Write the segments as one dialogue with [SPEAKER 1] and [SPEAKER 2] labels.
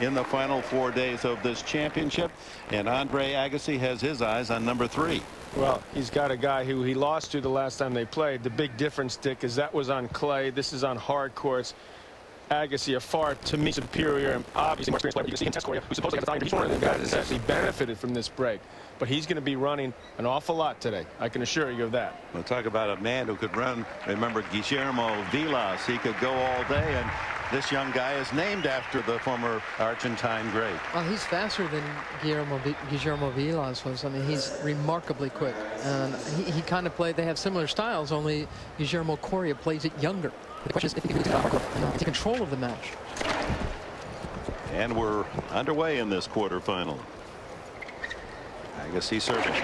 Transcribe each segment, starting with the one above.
[SPEAKER 1] in the final 4 days of this championship, and Andre Agassi has his eyes on number 3.
[SPEAKER 2] Well, he's got a guy who he lost to the last time they played. The big difference, Dick, is that was on clay. This is on hard courts. Agassi, a far, to me, superior and obviously more experienced player. You can see in test Coria, who supposedly has the time. He's one of the guys that's actually benefited from this break. But he's going to be running an awful lot today. I can assure you of that.
[SPEAKER 1] We'll talk about a man who could run. Remember Guillermo Vilas. He could go all day, and this young guy is named after the former Argentine great.
[SPEAKER 3] Well, he's faster than Guillermo Vilas was. I mean, he's remarkably quick. And he kind of played, they have similar styles, only Guillermo Coria plays it younger. The question is if he can take control of the match.
[SPEAKER 1] And we're underway in this quarterfinal. Agassi serving.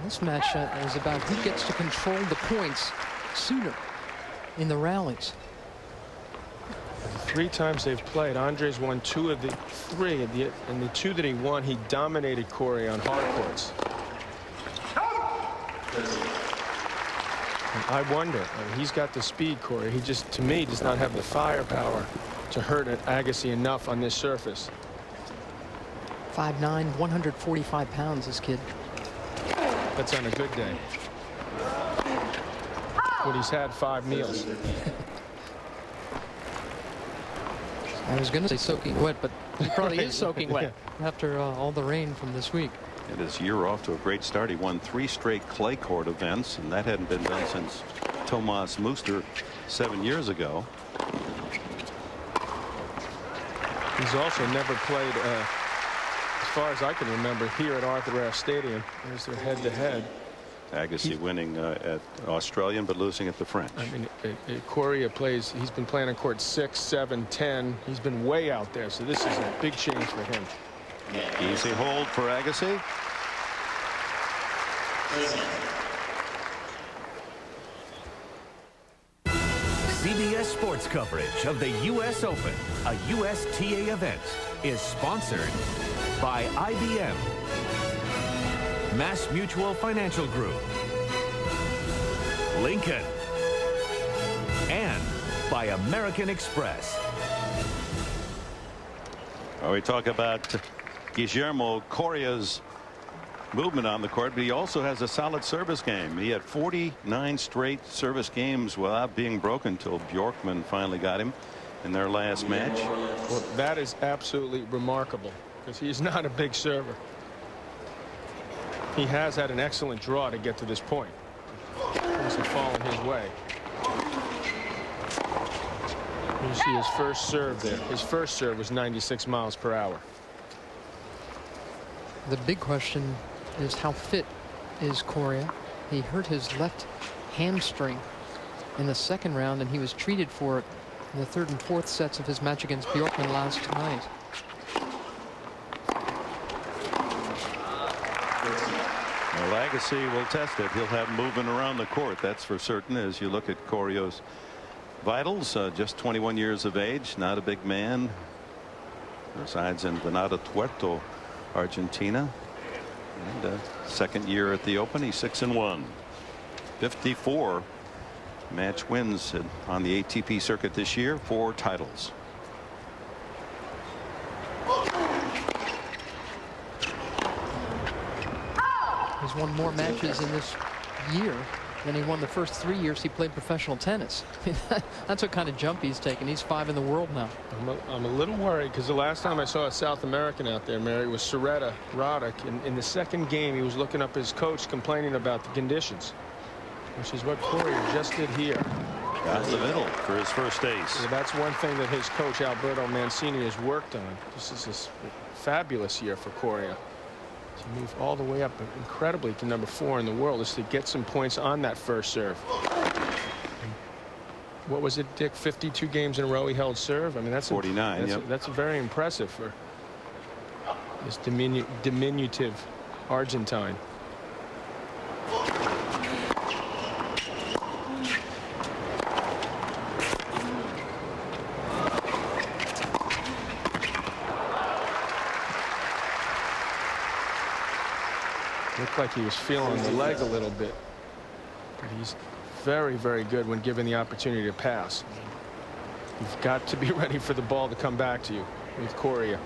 [SPEAKER 3] This match is about who gets to control the points sooner in the rallies.
[SPEAKER 2] 3 times they've played, Andre's won 2 of the 3, and the 2 that he won, he dominated Coria on hard courts. And I wonder, I mean, he's got the speed, Coria. He just, to me, does not have the firepower to hurt Agassi enough on this surface.
[SPEAKER 3] 5'9", 145 pounds, this kid.
[SPEAKER 2] That's on a good day. When he's had 5 meals.
[SPEAKER 3] I was going to say soaking wet, but he probably is soaking wet after all the rain from this week.
[SPEAKER 1] And his year off to a great start. He won 3 straight clay court events, and that hadn't been done since Tomas Muster 7 years ago.
[SPEAKER 2] He's also never played, as far as I can remember, here at Arthur Ashe Stadium. There's their head-to-head.
[SPEAKER 1] Agassi winning at Australian, but losing at the French.
[SPEAKER 2] I mean, Coria plays, he's been playing on court 6, 7, 10. He's been way out there, so this is a big change for him.
[SPEAKER 1] Easy hold for Agassi.
[SPEAKER 4] CBS Sports coverage of the U.S. Open, a USTA event, is sponsored by IBM, Mass Mutual Financial Group, Lincoln, and by American Express.
[SPEAKER 1] Well, we talk about Guillermo Coria's movement on the court, but he also has a solid service game. He had 49 straight service games without being broken until Bjorkman finally got him in their last match.
[SPEAKER 2] Well, that is absolutely remarkable because he's not a big server. He has had an excellent draw to get to this point. Things have fallen his way. You see his first serve there. His first serve was 96 miles per hour.
[SPEAKER 3] The big question is how fit is Coria. He hurt his left hamstring in the 2nd round, and he was treated for it in the 3rd and 4th sets of his match against Bjorkman last night.
[SPEAKER 1] Well, Agassi will test it. He'll have movement around the court, that's for certain. As you look at Coria's vitals, just 21 years of age, not a big man, resides in Venado Tuerto, Argentina, and 2nd year at the Open. He's 6-1, 54 match wins on the ATP circuit this year, 4 titles.
[SPEAKER 3] He's won more matches in this year than he won the first 3 years he played professional tennis. That's what kind of jump he's taken. He's 5 in the world now.
[SPEAKER 2] I'm a little worried because the last time I saw a South American out there, Mary, was Soretta Roddick. In the 2nd game, he was looking up his coach complaining about the conditions, which is what Coria just did here.
[SPEAKER 1] Got the middle for his first ace.
[SPEAKER 2] So that's one thing that his coach Alberto Mancini has worked on. This is a fabulous year for Coria. To move all the way up incredibly to number 4 in the world is to get some points on that first serve. What was it, Dick? 52 games in a row he held serve. I mean, that's
[SPEAKER 1] 49.
[SPEAKER 2] That's very impressive for this diminutive Argentine. Looked like he was feeling the leg a little bit, but he's very, very good when given the opportunity to pass. You've got to be ready for the ball to come back to you. with Coria.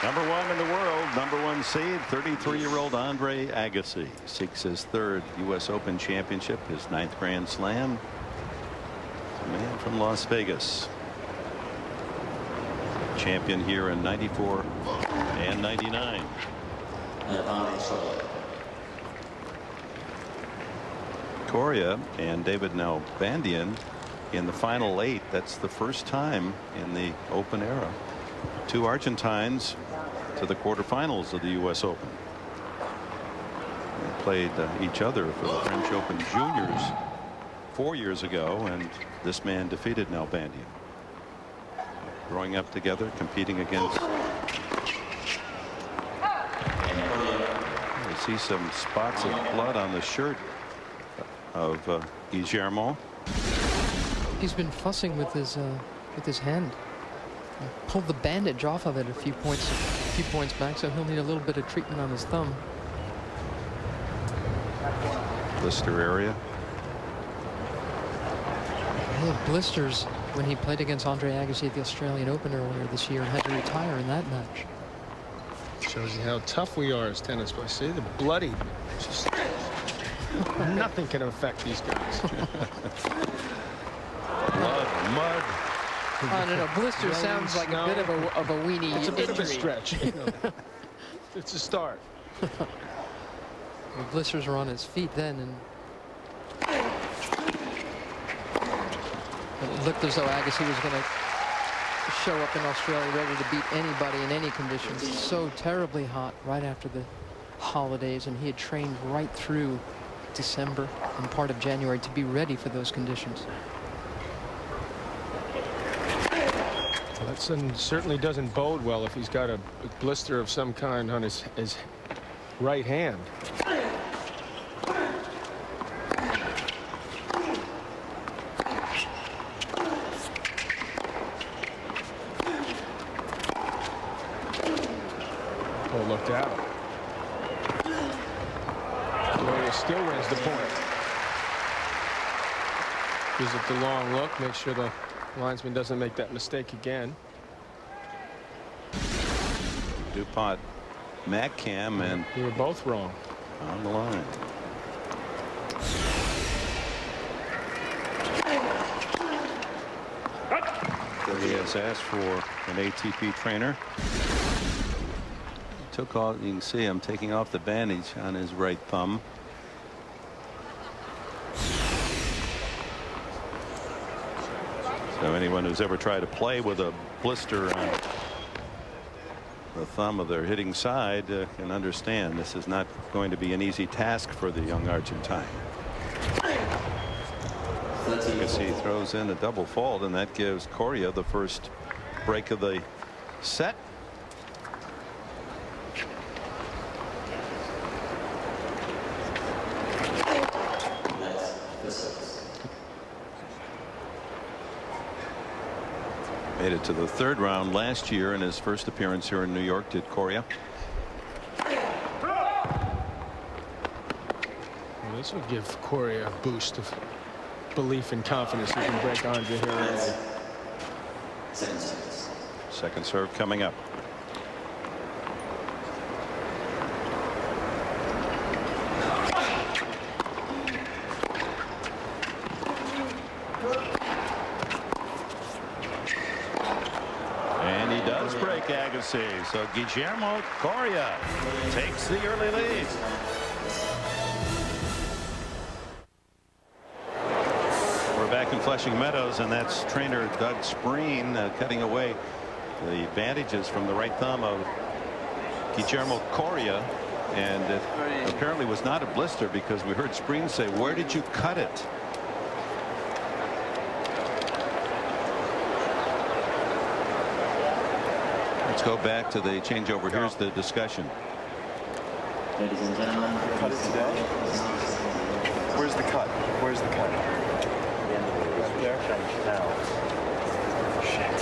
[SPEAKER 1] Number one in the world, number one seed, 33-year-old Andre Agassi seeks his third U.S. Open championship, his ninth Grand Slam. A man from Las Vegas. Champion here in 94 and 99. Coria and David Nalbandian in the final 8. That's the first time in the Open era. Two Argentines to the quarterfinals of the U.S. Open. They played each other for the French Open Juniors 4 years ago, and this man defeated Nalbandian. Growing up together, competing against. You see some spots of blood on the shirt of Guillermo.
[SPEAKER 3] He's been fussing with his hand. He pulled the bandage off of it a few points back, so he'll need a little bit of treatment on his thumb.
[SPEAKER 1] Blister area.
[SPEAKER 3] He had blisters when he played against Andre Agassi at the Australian Open earlier this year and had to retire in that match.
[SPEAKER 2] Shows you how tough we are as tennis players. See, the bloody, just nothing can affect these guys.
[SPEAKER 1] Blood, mud.
[SPEAKER 3] I don't know. Blister sounds like a bit of a weenie.
[SPEAKER 2] It's a bit of a
[SPEAKER 3] injury.
[SPEAKER 2] stretch. You know. It's a start.
[SPEAKER 3] The blisters were on his feet then, and it looked as though Agassi was going to show up in Australia ready to beat anybody in any conditions. It's so terribly hot right after the holidays, and he had trained right through December and part of January to be ready for those conditions.
[SPEAKER 2] That certainly doesn't bode well if he's got a blister of some kind on his right hand. Oh, looked out. Coria still wins the point. Gives it the long look, make sure the linesman doesn't make that mistake again.
[SPEAKER 1] DuPont, Macam, and
[SPEAKER 2] We were both wrong.
[SPEAKER 1] on the line. He has asked for an ATP trainer. Took off, you can see him taking off the bandage on his right thumb. So anyone who's ever tried to play with a blister on the thumb of their hitting side can understand this is not going to be an easy task for the young Argentine. Agassi throws in a double fault, and that gives Coria the first break of the set. Made it to the third round last year in his first appearance here in New York, did Coria.
[SPEAKER 2] Well, this will give Coria a boost of belief and confidence he can break Andre here early.
[SPEAKER 1] Second serve coming up. And he does break Agassi. So Guillermo Coria takes the early lead. We're back in Flushing Meadows, and that's trainer Doug Spreen cutting away the bandages from the right thumb of Guillermo Coria, and it apparently was not a blister because we heard Spreen say, "Where did you cut it?" Let's go back to the changeover. Here's the discussion.
[SPEAKER 5] Ladies and gentlemen,
[SPEAKER 6] Cut it today? Where's the cut? Where's the cut? Right there?
[SPEAKER 5] now.
[SPEAKER 6] Shit.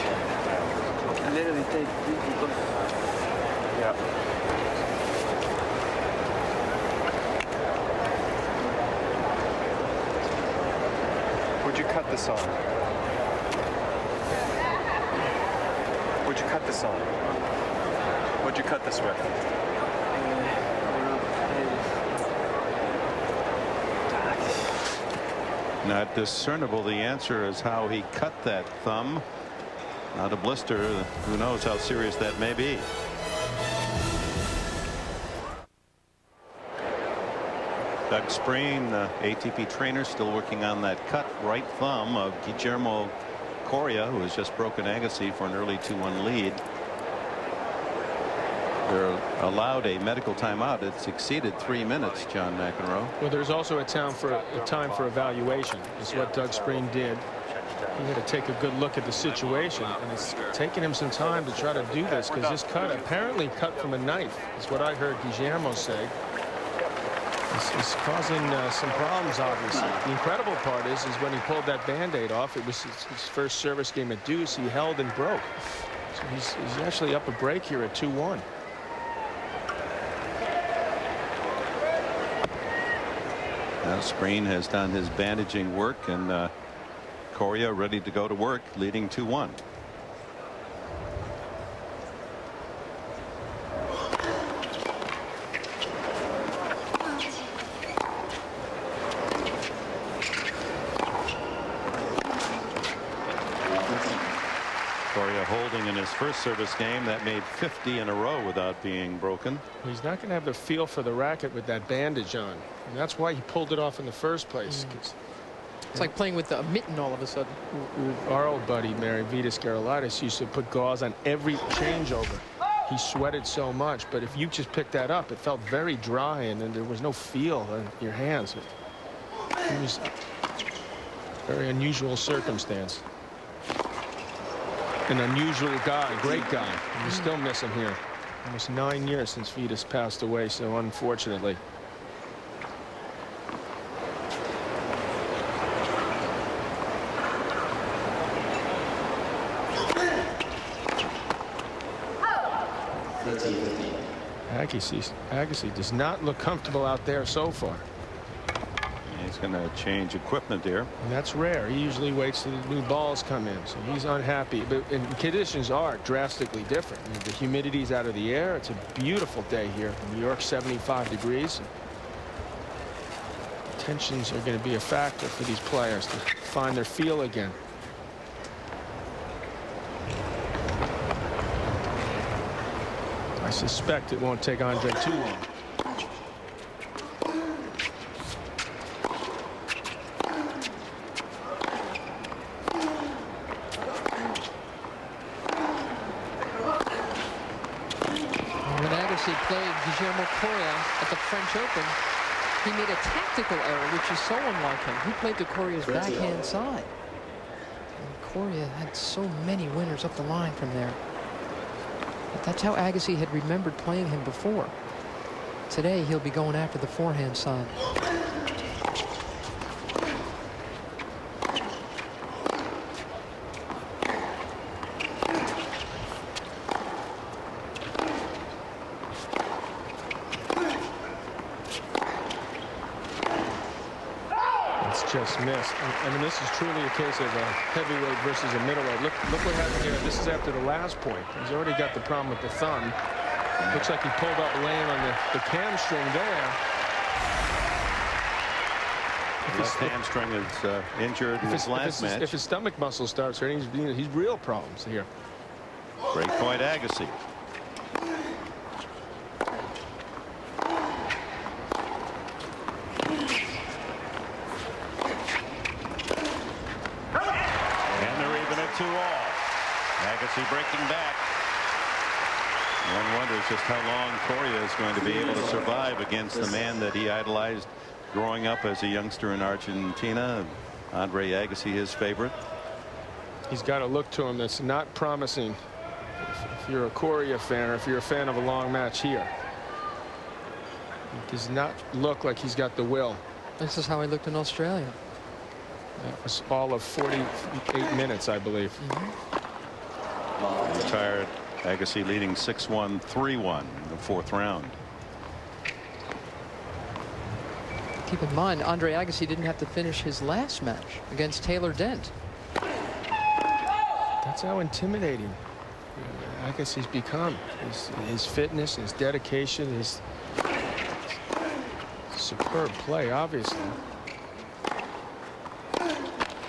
[SPEAKER 5] Literally take
[SPEAKER 6] Where'd you cut this on? Where'd you cut this on? What'd you cut this with?
[SPEAKER 1] Not discernible. The answer is how he cut that thumb. Not a blister. Who knows how serious that may be. Doug Spreen, ATP trainer, still working on that cut right thumb of Guillermo Coria, who has just broken Agassi for an early 2-1 lead. They're allowed a medical timeout. It's exceeded 3 minutes, John McEnroe.
[SPEAKER 2] Well, there's also a time for evaluation. Is what Doug Spreen did. He had to take a good look at the situation, and it's taken him some time to try to do this, because this cut apparently cut from a knife is what I heard Guillermo say. It's causing some problems, obviously. The incredible part is when he pulled that Band-Aid off, it was his first service game at deuce. He held and broke. So he's actually up a break here at 2-1.
[SPEAKER 1] Now Spreen has done his bandaging work, and Coria ready to go to work, leading 2-1. Coria holding in his first service game. That made 50 in a row without being broken.
[SPEAKER 2] He's not going to have the feel for the racket with that bandage on, and that's why he pulled it off in the first place.
[SPEAKER 3] It's like playing with a mitten all of a sudden.
[SPEAKER 2] Our old buddy Mary Vitas Gerulaitis used to put gauze on every changeover. He sweated so much, but if you just picked that up, it felt very dry, and then there was no feel in your hands. It was a very unusual circumstance. An unusual guy, great guy. We still miss him here. Almost 9 years since Vitas passed away, so unfortunately. Agassi does not look comfortable out there so far.
[SPEAKER 1] He's going to change equipment here.
[SPEAKER 2] And that's rare. He usually waits till the new balls come in, so he's unhappy. But conditions are drastically different. I mean, the humidity's out of the air. It's a beautiful day here in New York, 75 degrees. Tensions are going to be a factor for these players to find their feel again. I suspect it won't take Andre too long.
[SPEAKER 3] When Agassi played Guillermo Coria at the French Open, he made a tactical error, which is so unlike him. He played to Coria's backhand side. And Coria had so many winners up the line from there. But that's how Agassi had remembered playing him before. Today, he'll be going after the forehand side.
[SPEAKER 2] Just missed. I mean, this is truly a case of a heavyweight versus a middleweight. Look what happened here. This is after the last point. He's already got the problem with the thumb. Looks like he pulled up laying on the hamstring there.
[SPEAKER 1] Left hamstring is injured in his last match.
[SPEAKER 2] If his stomach muscle starts hurting, he's real problems here.
[SPEAKER 1] Great point, Agassi. Agassi breaking back. One wonders just how long Coria is going to be able to survive against the man that he idolized growing up as a youngster in Argentina. Andre Agassi, his favorite.
[SPEAKER 2] He's got a look to him that's not promising if you're a Coria fan or if you're a fan of a long match here. It does not look like he's got the will.
[SPEAKER 3] This is how he looked in Australia.
[SPEAKER 2] That was all of 48 minutes, I believe.
[SPEAKER 1] Retired Agassi leading 6-1, 3-1 in the 4th round.
[SPEAKER 3] Keep in mind, Andre Agassi didn't have to finish his last match against Taylor Dent.
[SPEAKER 2] That's how intimidating Agassi's become. His fitness, his dedication, his superb play, obviously.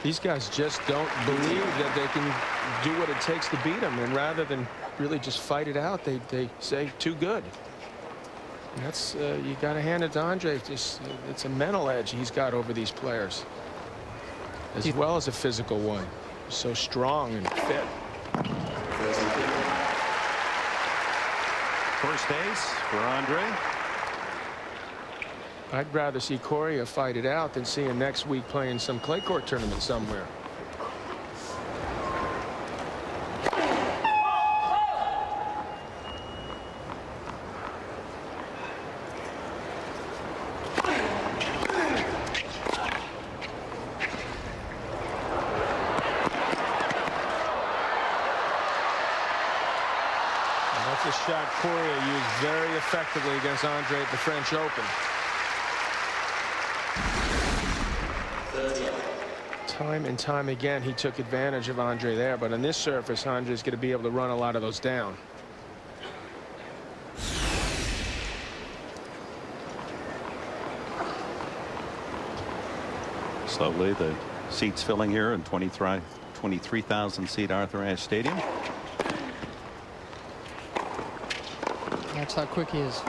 [SPEAKER 2] These guys just don't believe that they can do what it takes to beat him, and rather than really just fight it out, they say too good. And that's you got to hand it to Andre. It's a mental edge he's got over these players, as well as a physical one. So strong and fit.
[SPEAKER 1] First ace for Andre.
[SPEAKER 2] I'd rather see Coria fight it out than see him next week playing some clay court tournament somewhere. That's a shot Coria used very effectively against Andre at the French Open. Time and time again, he took advantage of Andre there, but on this surface, Andre's going to be able to run a lot of those down.
[SPEAKER 1] Slowly, the seats filling here in 23,000 seat Arthur Ashe Stadium.
[SPEAKER 3] That's how quick he is.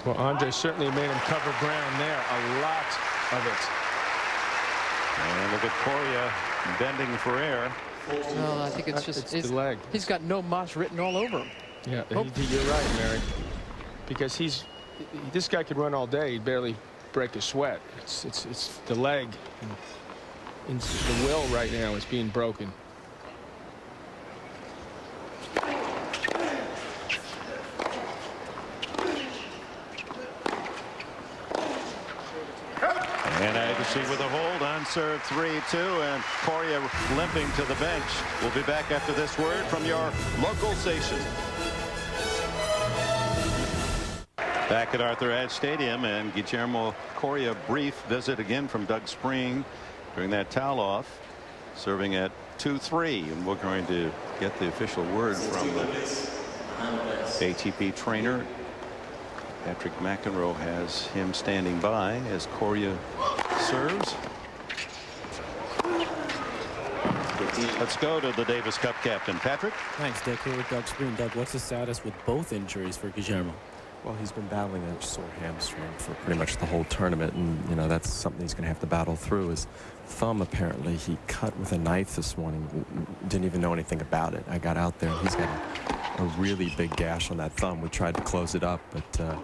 [SPEAKER 2] Well, Andre certainly made him cover ground there, a lot of it.
[SPEAKER 1] And look at Coria bending for air.
[SPEAKER 3] No, I think it's just
[SPEAKER 2] the leg.
[SPEAKER 3] He's got no moss written all over him.
[SPEAKER 2] Yeah,
[SPEAKER 3] Oh.
[SPEAKER 2] you're right, Mary. Because this guy could run all day, he'd barely break a sweat. It's the leg. And the will right now is being broken.
[SPEAKER 1] And Agassi with a hold on serve 3-2, and Coria limping to the bench. We'll be back after this word from your local station. Back at Arthur Ashe Stadium, and Guillermo Coria brief visit again from Doug Spring during that towel off, serving at 2-3, and we're going to get the official word from the ATP trainer. Patrick McEnroe has him standing by as Coria serves. Let's go to the Davis Cup captain, Patrick.
[SPEAKER 7] Thanks, Dick. Here with Doug Spring. Doug, what's the status with both injuries for Guillermo?
[SPEAKER 8] Well, he's been battling a sore hamstring for pretty much the whole tournament, and you know that's something he's going to have to battle through. His thumb, apparently, he cut with a knife this morning. Didn't even know anything about it. I got out there, and he's got a really big gash on that thumb. We tried to close it up, but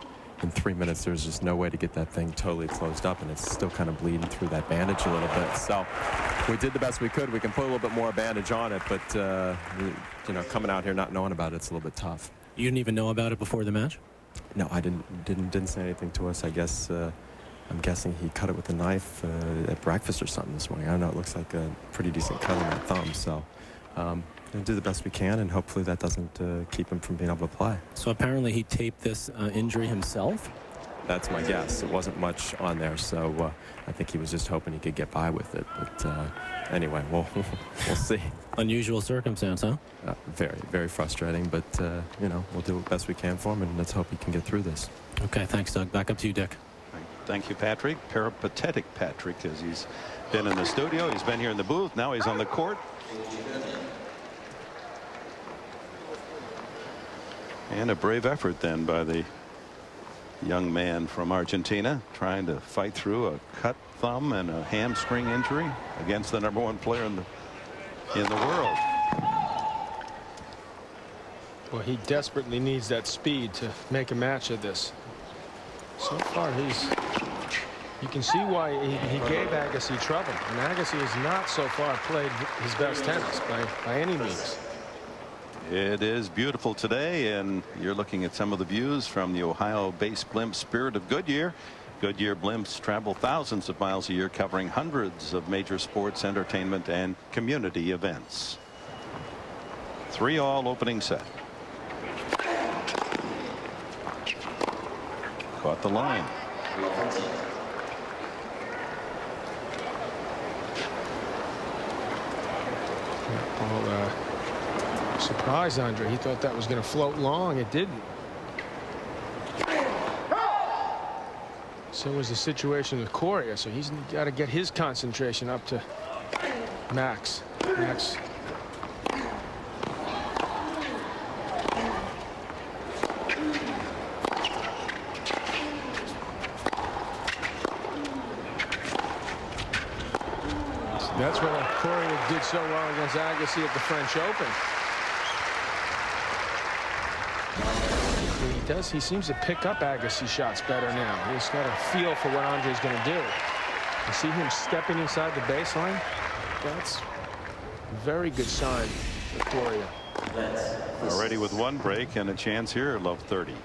[SPEAKER 8] in 3 minutes, there's just no way to get that thing totally closed up, and it's still kind of bleeding through that bandage a little bit. So we did the best we could. We can put a little bit more bandage on it, but you know, coming out here not knowing about it's a little bit tough.
[SPEAKER 7] You didn't even know about it before the match?
[SPEAKER 8] No, I didn't say anything to us. I guess I'm guessing he cut it with a knife at breakfast or something this morning. I don't know. It looks like a pretty decent cut on that thumb. So we'll do the best we can, and hopefully that doesn't keep him from being able to play.
[SPEAKER 7] So apparently he taped this injury himself?
[SPEAKER 8] That's my guess. It wasn't much on there, so I think he was just hoping he could get by with it. But anyway, we'll see.
[SPEAKER 7] Unusual circumstance, huh?
[SPEAKER 8] Very, very frustrating, but you know, we'll do the best we can for him, and let's hope he can get through this.
[SPEAKER 7] Okay, thanks, Doug. Back up to you, Dick.
[SPEAKER 1] Thank you, Patrick. Peripatetic Patrick, as he's been in the studio. He's been here in the booth. Now he's on the court. And a brave effort then by the young man from Argentina, trying to fight through a cut thumb and a hamstring injury against the #1 player in the world.
[SPEAKER 2] Well, he desperately needs that speed to make a match of this. So far, you can see why he gave Agassi trouble. And Agassi has not so far played his best tennis by any means.
[SPEAKER 1] It is beautiful today, and you're looking at some of the views from the Ohio-based blimp Spirit of Goodyear. Goodyear blimps travel thousands of miles a year, covering hundreds of major sports, entertainment, and community events. 3-all opening set. Caught the line.
[SPEAKER 2] Well, surprise Andre. He thought that was going to float long. It didn't. So was the situation with Coria. So he's got to get his concentration up to max. That's what Coria did so well against Agassi at the French Open. He seems to pick up Agassi shots better now. He's got a feel for what Andre's going to do. You see him stepping inside the baseline? That's a very good sign for Coria.
[SPEAKER 1] Already with one break and a chance here at love 30.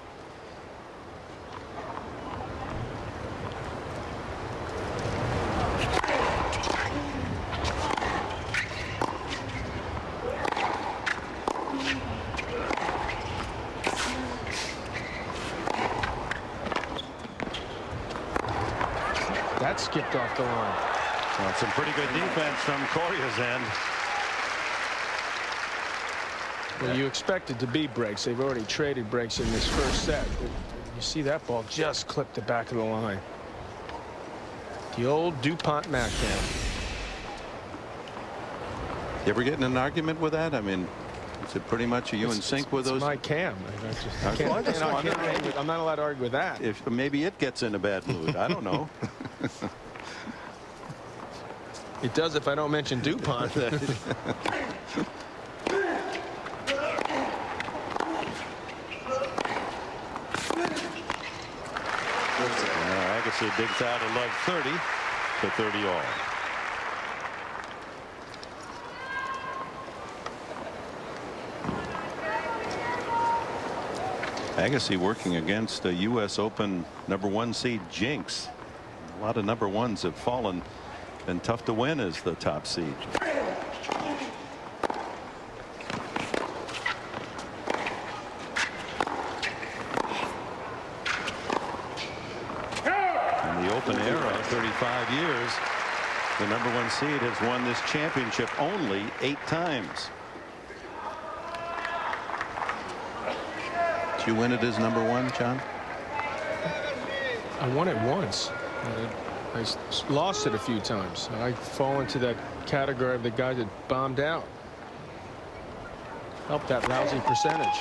[SPEAKER 2] That skipped off the line.
[SPEAKER 1] Well, some pretty good defense from Coria's end.
[SPEAKER 2] Well, you expect it to be breaks. They've already traded breaks in this first set. You see that ball just clipped the back of the line. The old DuPont Macam.
[SPEAKER 1] You ever get in an argument with that? I mean, is it pretty much you in sync with those?
[SPEAKER 2] It's my cam. I'm not allowed to argue with that.
[SPEAKER 1] If maybe it gets in a bad mood. I don't know.
[SPEAKER 2] It does if I don't mention DuPont.
[SPEAKER 1] Agassi digs out a love 30 to 30 all. Agassi working against a U.S. Open #1 seed Jinx. A lot of #1s have fallen. Been tough to win as the top seed. In the Open era, 35 years, the #1 seed has won this championship only 8 times. Did you win it as #1, John?
[SPEAKER 2] I won it once. I lost it a few times. I fall into that category of the guy that bombed out. Helped that lousy percentage.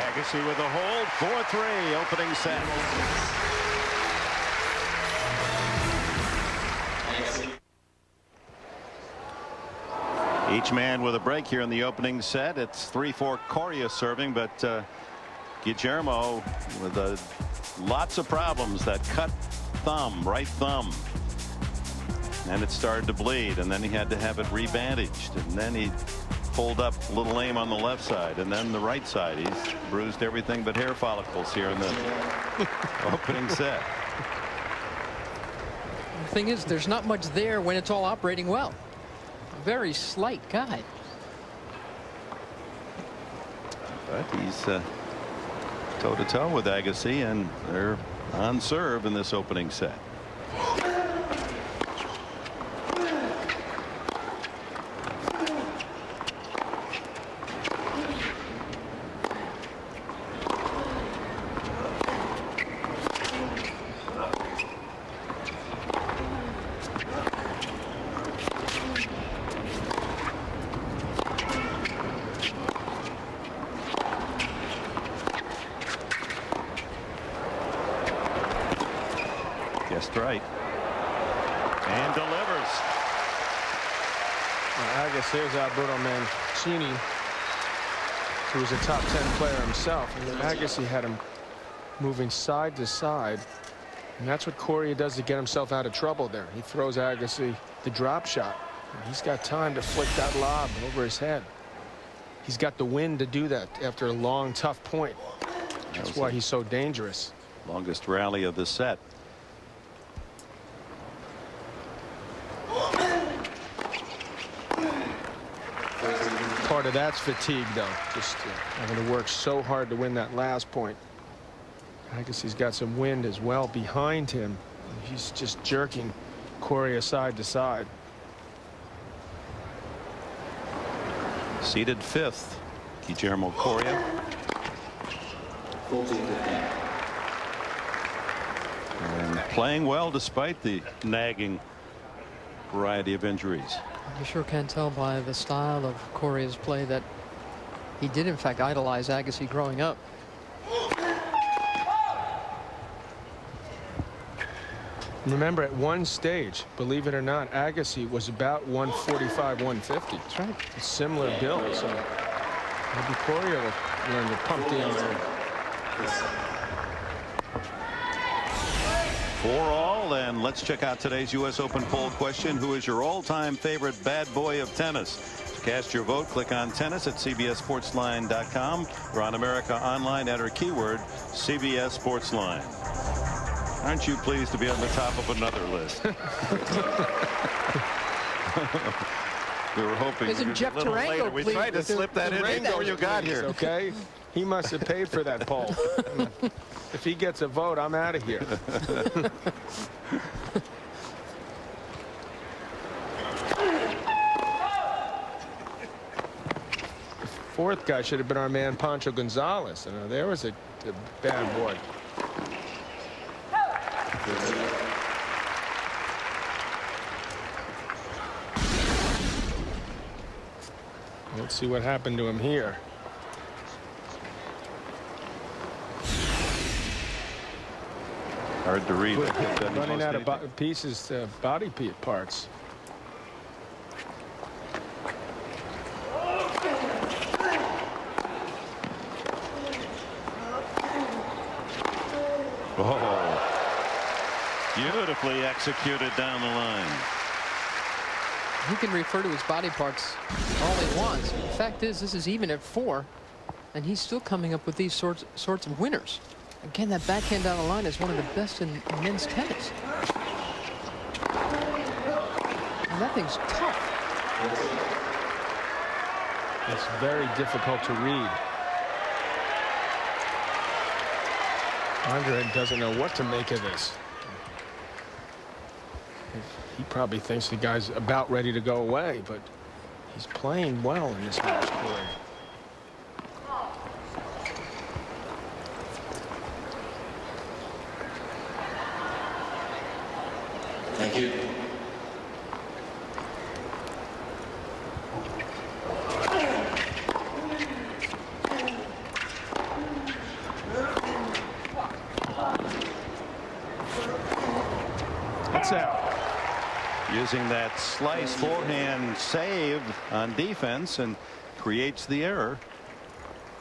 [SPEAKER 1] Agassi with a hold. 4-3 opening set. Agassi. Each man with a break here in the opening set. It's 3-4 Coria serving, but Guillermo with lots of problems. That cut thumb, right thumb. And it started to bleed, and then he had to have it rebandaged, and then he pulled up a little lame on the left side, and then the right side. He's bruised everything but hair follicles here in the opening set.
[SPEAKER 3] The thing is, there's not much there when it's all operating well. Very slight guy.
[SPEAKER 1] But he's toe-to-toe with Agassi, and they're on serve in this opening set. Guessed right. And delivers.
[SPEAKER 2] Agassi, here's Alberto Mancini, who was a top 10 player himself. And Agassi had him moving side to side. And that's what Coria does to get himself out of trouble there. He throws Agassi the drop shot. And he's got time to flick that lob over his head. He's got the wind to do that after a long, tough point. That's why he's so dangerous.
[SPEAKER 1] Longest rally of the set.
[SPEAKER 2] Part of that's fatigue, though. Just having to work so hard to win that last point. Agassi's got some wind as well behind him. He's just jerking Coria side to side.
[SPEAKER 1] Seeded 5th, Guillermo Coria.
[SPEAKER 5] 14-15.
[SPEAKER 1] And playing well despite the nagging variety of injuries.
[SPEAKER 3] You sure can tell by the style of Coria's play that he did in fact idolize Agassi growing up.
[SPEAKER 2] Remember, at one stage, believe it or not, Agassi was about 145, 150.
[SPEAKER 3] That's right.
[SPEAKER 2] A similar build, so maybe Coria will learn to pump the envelope.
[SPEAKER 1] 4-all, and let's check out today's U.S. Open poll question. Who is your all-time favorite bad boy of tennis? To cast your vote, click on tennis at cbssportsline.com or on America Online, enter keyword CBS Sportsline. Aren't you pleased to be on the top of another list? We were hoping.
[SPEAKER 3] Isn't Jeff
[SPEAKER 1] a little
[SPEAKER 3] Tarango
[SPEAKER 1] later. We tried to slip that in before you got here.
[SPEAKER 2] Okay, he must have paid for that poll. If he gets a vote, I'm out of here. Fourth guy should have been our man Pancho Gonzalez. There was a bad boy. Let's see what happened to him here.
[SPEAKER 1] Hard to read.
[SPEAKER 2] Running out of pieces, body parts.
[SPEAKER 1] Oh, beautifully executed down the line.
[SPEAKER 3] He can refer to his body parts all he wants. The fact is, this is even at 4, and he's still coming up with these sorts of winners. Again, that backhand down the line is one of the best in men's tennis. And that thing's tough.
[SPEAKER 2] It's very difficult to read. Andre doesn't know what to make of this. He probably thinks the guy's about ready to go away, but he's playing well in this match.
[SPEAKER 5] Thank you.
[SPEAKER 2] That's out.
[SPEAKER 1] Using that slice forehand save on defense and creates the error.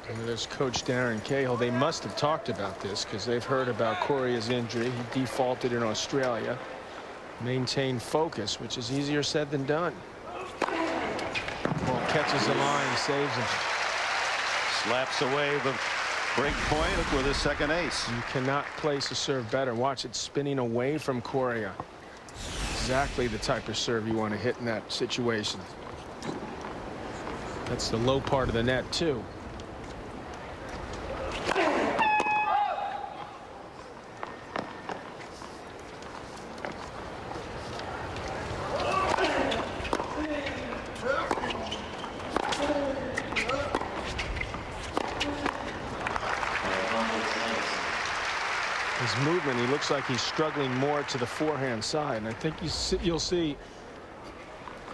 [SPEAKER 2] And there's Coach Darren Cahill. They must have talked about this because they've heard about Coria's injury. He defaulted in Australia. Maintain focus, which is easier said than done. Ball catches the line, saves him.
[SPEAKER 1] Slaps away the break point with his second ace.
[SPEAKER 2] You cannot place a serve better. Watch it spinning away from Coria. Exactly the type of serve you want to hit in that situation. That's the low part of the net, too. His movement, he looks like he's struggling more to the forehand side. And I think you'll see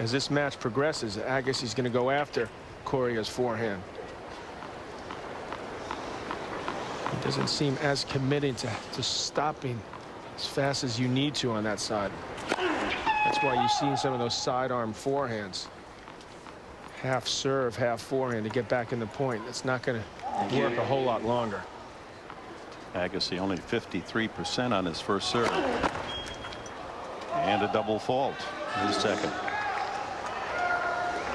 [SPEAKER 2] as this match progresses, Agassi's going to go after Coria's forehand. He doesn't seem as committed to stopping as fast as you need to on that side. That's why you've seen some of those sidearm forehands. half serve, half forehand to get back in the point. That's not going to work a whole lot longer.
[SPEAKER 1] Agassi only 53% on his first serve. And a double fault. His second.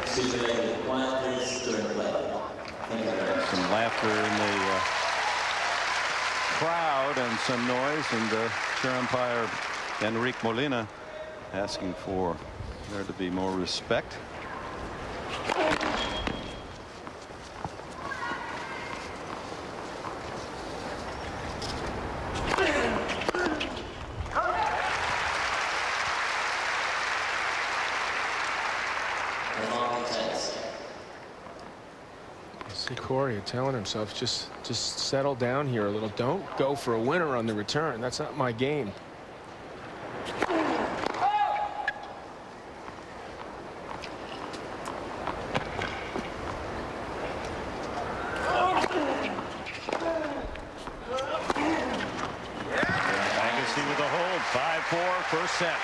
[SPEAKER 1] Some laughter in the crowd and some noise, and chair umpire Enrique Molina asking for there to be more respect.
[SPEAKER 2] See Coria telling himself, just settle down here a little. Don't go for a winner on the return. That's not my game.
[SPEAKER 1] Agassi with a hold. 5-4 first set.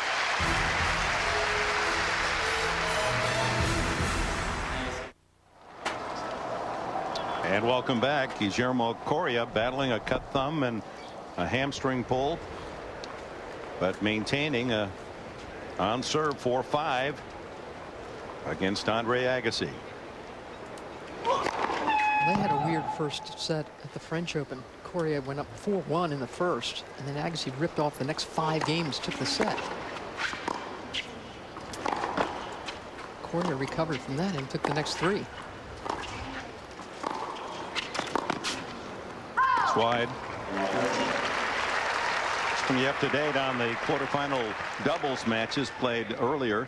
[SPEAKER 1] And welcome back. Guillermo Coria battling a cut thumb and a hamstring pull, but maintaining a on serve 4-5 against Andre Agassi.
[SPEAKER 3] They had a weird first set at the French Open. Coria went up 4-1 in the first, and then Agassi ripped off the next 5 games, took the set. Coria recovered from that and took the next 3.
[SPEAKER 1] Wide. Bring you up to date on the quarterfinal doubles matches played earlier.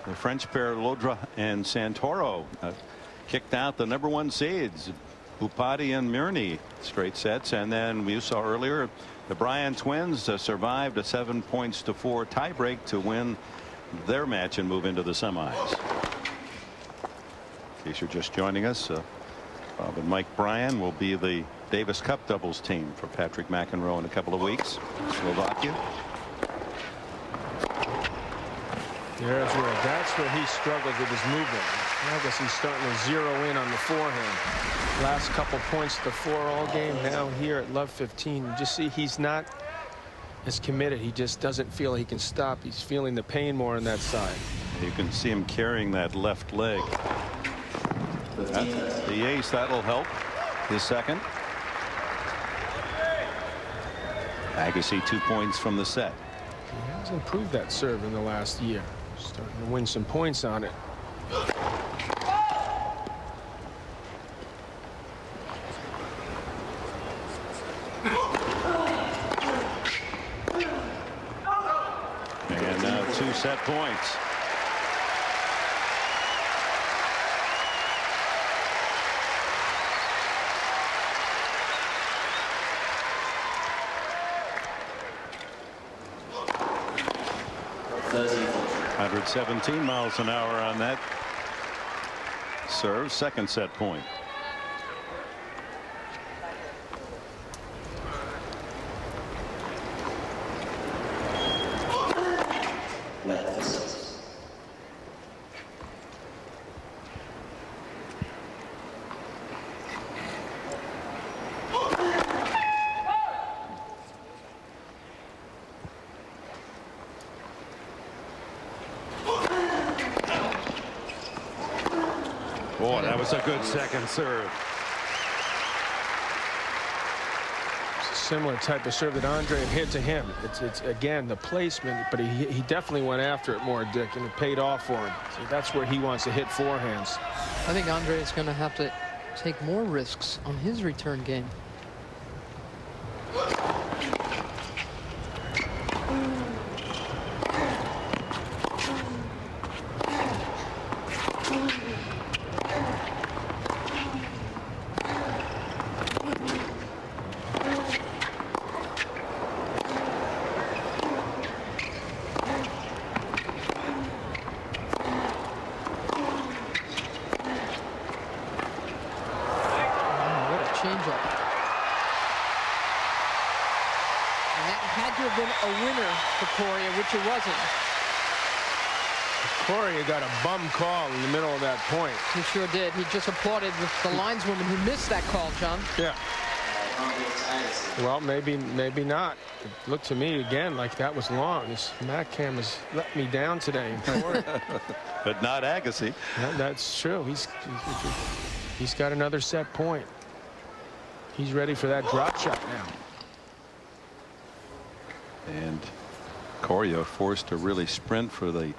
[SPEAKER 1] The French pair Lodra and Santoro kicked out the #1 seeds Upati and Mirny straight sets, and then we saw earlier the Bryan twins survived a 7-4 tiebreak to win their match and move into the semis. In case you're just joining us, Bob and Mike Bryan will be the Davis Cup doubles team for Patrick McEnroe in a couple of weeks. Slovakia.
[SPEAKER 2] That's where he struggles with his movement. I guess he's starting to zero in on the forehand. Last couple points to 4 all game. Now here at love 15, you just see he's not as committed. He just doesn't feel he can stop. He's feeling the pain more on that side.
[SPEAKER 1] You can see him carrying that left leg. The ace, that'll help. His second. Agassi 2 points from the set.
[SPEAKER 2] He has improved that serve in the last year. Starting to win some points on it.
[SPEAKER 1] And now 2 set points.
[SPEAKER 5] Thirty-four.
[SPEAKER 1] 117 miles an hour on that serve. Second set point.
[SPEAKER 5] Left for 6.
[SPEAKER 1] Boy, that was a good second serve.
[SPEAKER 2] It's a similar type of serve that Andre had hit to him. It's again the placement, but he definitely went after it more, Dick, and it paid off for him. So that's where he wants to hit forehands.
[SPEAKER 3] I think Andre is going to have to take more risks on his return game. Changeup. And that had to have been a winner for Coria, which it wasn't.
[SPEAKER 2] Coria got a bum call in the middle of that point.
[SPEAKER 3] He sure did. He just applauded the lineswoman who missed that call, John.
[SPEAKER 2] Yeah. Well, maybe not. It looked to me again like that was long. This Mackham has let me down today.
[SPEAKER 1] But not Agassi.
[SPEAKER 2] That's true. He's got another set point. He's ready for that drop shot now.
[SPEAKER 1] And Coria forced to really sprint for the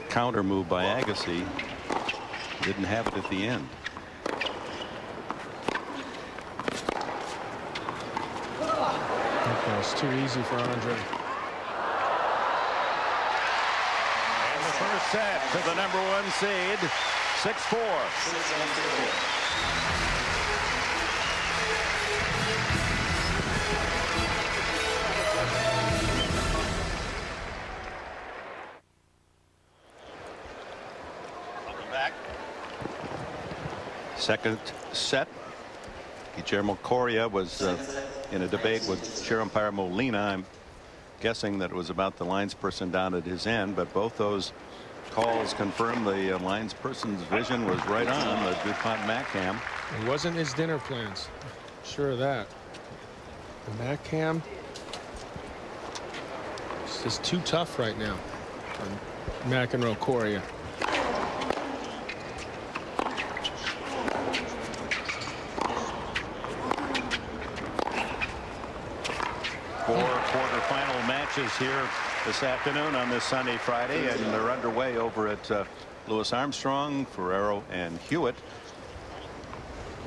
[SPEAKER 1] counter move by Agassi. Didn't have it at the end.
[SPEAKER 2] It's too easy for Andre.
[SPEAKER 1] And the first set to the #1 seed, 6-4. Welcome back. Second set. Guillermo Coria was in a debate with chair umpire Molina. I'm guessing that it was about the linesperson down at his end, but both those calls confirm the linesperson's vision was right on the DuPont Mackham.
[SPEAKER 2] It wasn't his dinner plans. Sure of that. The Mackham. It's just too tough right now on McEnroe Coria.
[SPEAKER 1] Four quarterfinal matches here this afternoon on this sunny Friday, and they're underway over at Louis Armstrong, Ferrero, and Hewitt.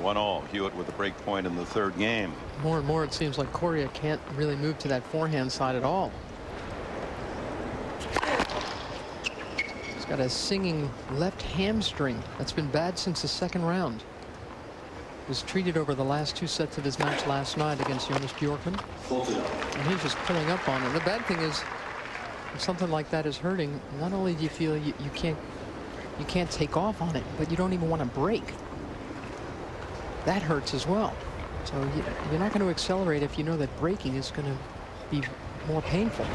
[SPEAKER 1] 1-all. Hewitt with a break point in the third game.
[SPEAKER 3] More and more it seems like Coria can't really move to that forehand side at all. He's got a singing left hamstring that's been bad since the second round. Was treated over the last 2 sets of his match last night against Jonas Bjorkman. And he's just pulling up on it. The bad thing is, if something like that is hurting, not only do you feel you can't take off on it, but you don't even want to break. That hurts as well. So you're not going to accelerate if you know that braking is going to be more painful.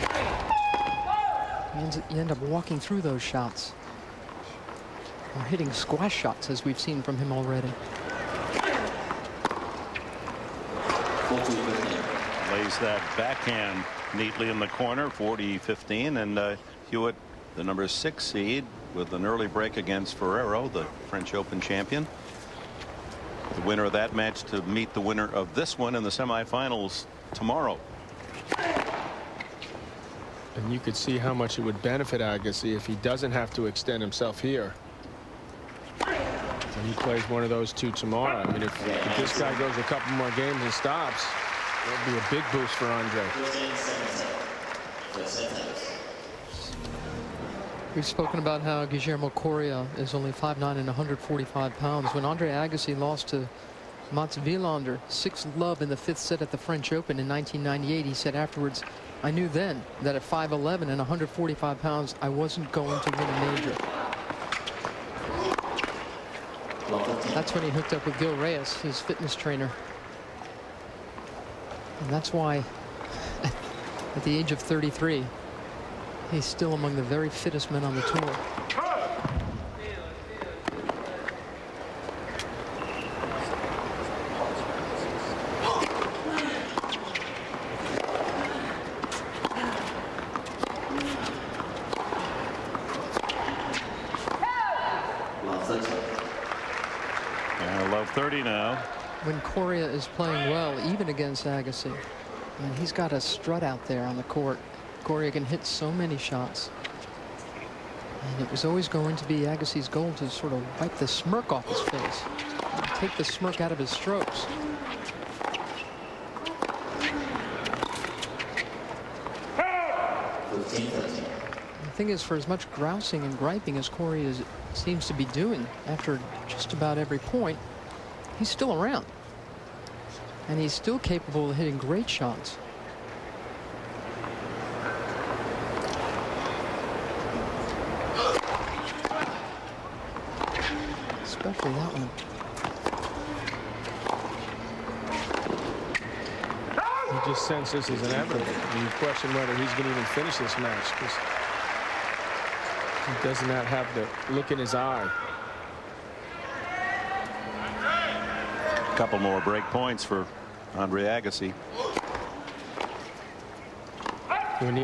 [SPEAKER 3] You end up walking through those shots, or hitting squash shots, as we've seen from him already.
[SPEAKER 1] Lays that backhand neatly in the corner, 40-15, and Hewitt, the #6 seed, with an early break against Ferrero, the French Open champion. The winner of that match to meet the winner of this one in the semifinals tomorrow.
[SPEAKER 2] And you could see how much it would benefit Agassi if he doesn't have to extend himself here. And he plays one of those two tomorrow. I mean, if this guy goes a couple more games and stops, that'll be a big boost for Andre.
[SPEAKER 3] We've spoken about how Guillermo Coria is only 5'9" and 145 pounds. When Andre Agassi lost to Mats Wilander 6-love in the 5th set at the French Open in 1998, he said afterwards, "I knew then that at 5'11" and 145 pounds, I wasn't going to win a major." That's when he hooked up with Gil Reyes, his fitness trainer. And that's why, at the age of 33, he's still among the very fittest men on the tour.
[SPEAKER 1] Yeah, love 30 now.
[SPEAKER 3] When Coria is playing well, even against Agassi, and he's got a strut out there on the court. Coria can hit so many shots. And it was always going to be Agassi's goal to sort of wipe the smirk off his face, and take the smirk out of his strokes. The thing is, for as much grousing and griping as Coria seems to be doing after just about every point, he's still around. And he's still capable of hitting great shots. Especially that one.
[SPEAKER 2] He just senses this is inevitable. And you question whether he's going to even finish this match. He does not have the look in his eye.
[SPEAKER 1] A couple more break points for Andre Agassi.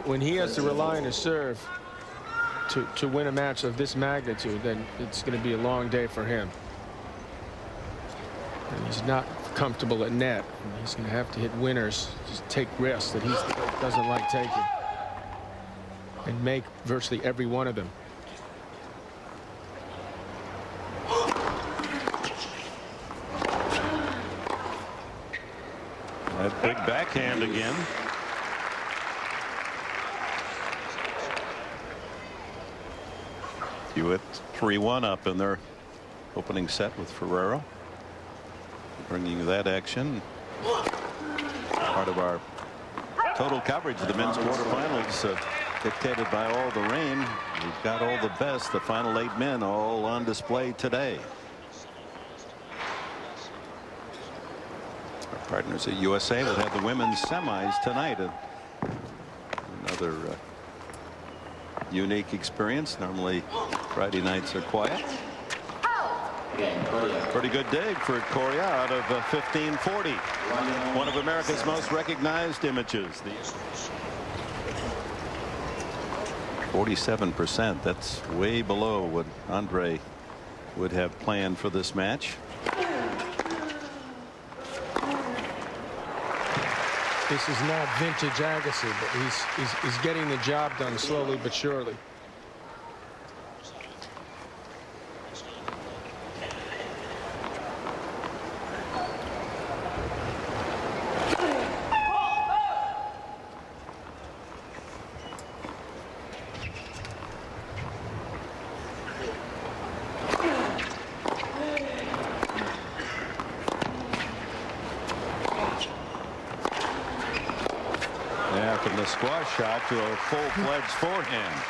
[SPEAKER 2] When he has to rely on his serve to win a match of this magnitude, then it's going to be a long day for him. And he's not comfortable at net. And he's going to have to hit winners, just take risks that he doesn't like taking, and make virtually every one of them.
[SPEAKER 1] That big backhand again. Hewitt 3-1 up in their opening set with Ferrero. Bringing you that action. Part of our total coverage of the men's quarterfinals, dictated by all the rain. We've got all the best. The final 8 men all on display today. Our partners at USA will have the women's semis tonight. Another unique experience. Normally Friday nights are quiet. Pretty good dig for Coria out of 1540. One of America's most recognized images. 47%. That's way below what Andre would have planned for this match.
[SPEAKER 2] This is not vintage Agassi, but he's getting the job done slowly but surely.
[SPEAKER 1] From the squash shot to a full-fledged forehand.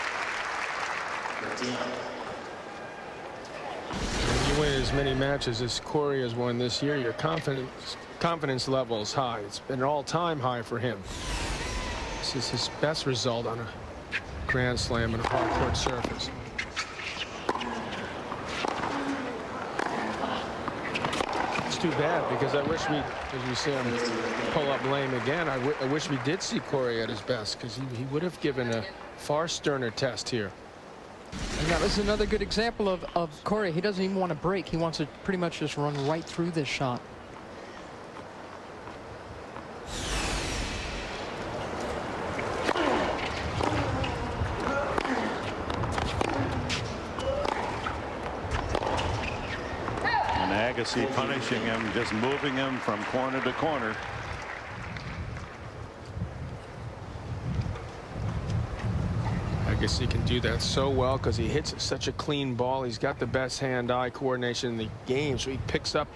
[SPEAKER 2] When you win as many matches as Coria has won this year, your confidence level is high. It's been an all-time high for him. This is his best result on a Grand Slam on a hard court surface. It's too bad, because I wish we, as you see him pull up lame again, I wish we did see Coria at his best, because he would have given a far sterner test here.
[SPEAKER 3] And that was another good example of Coria. He doesn't even want to break. He wants to pretty much just run right through this shot.
[SPEAKER 1] Agassi punishing him, just moving him from corner to corner.
[SPEAKER 2] Agassi can do that so well because he hits such a clean ball. He's got the best hand-eye coordination in the game, so he picks up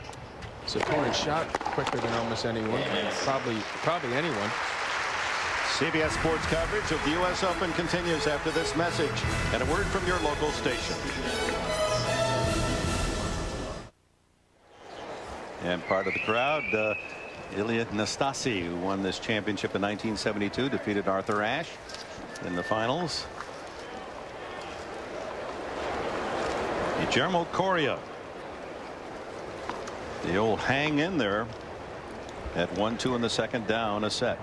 [SPEAKER 2] his opponent's shot quicker than almost anyone. Probably anyone.
[SPEAKER 1] CBS Sports coverage of the U.S. Open continues after this message and a word from your local station. And part of the crowd, Ilya Nastasi, who won this championship in 1972, defeated Arthur Ashe in the finals. Guillermo Coria, the old hang in there at 1-2 in the second, down a set.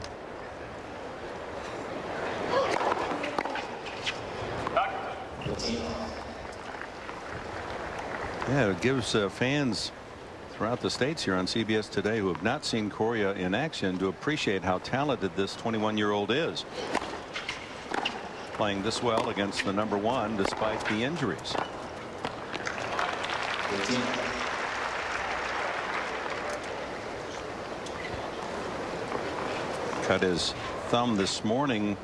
[SPEAKER 1] Yeah, it gives fans throughout the states here on CBS today who have not seen Coria in action to appreciate how talented this 21-year-old is. Playing this well against the #1 despite the injuries. Cut his thumb this morning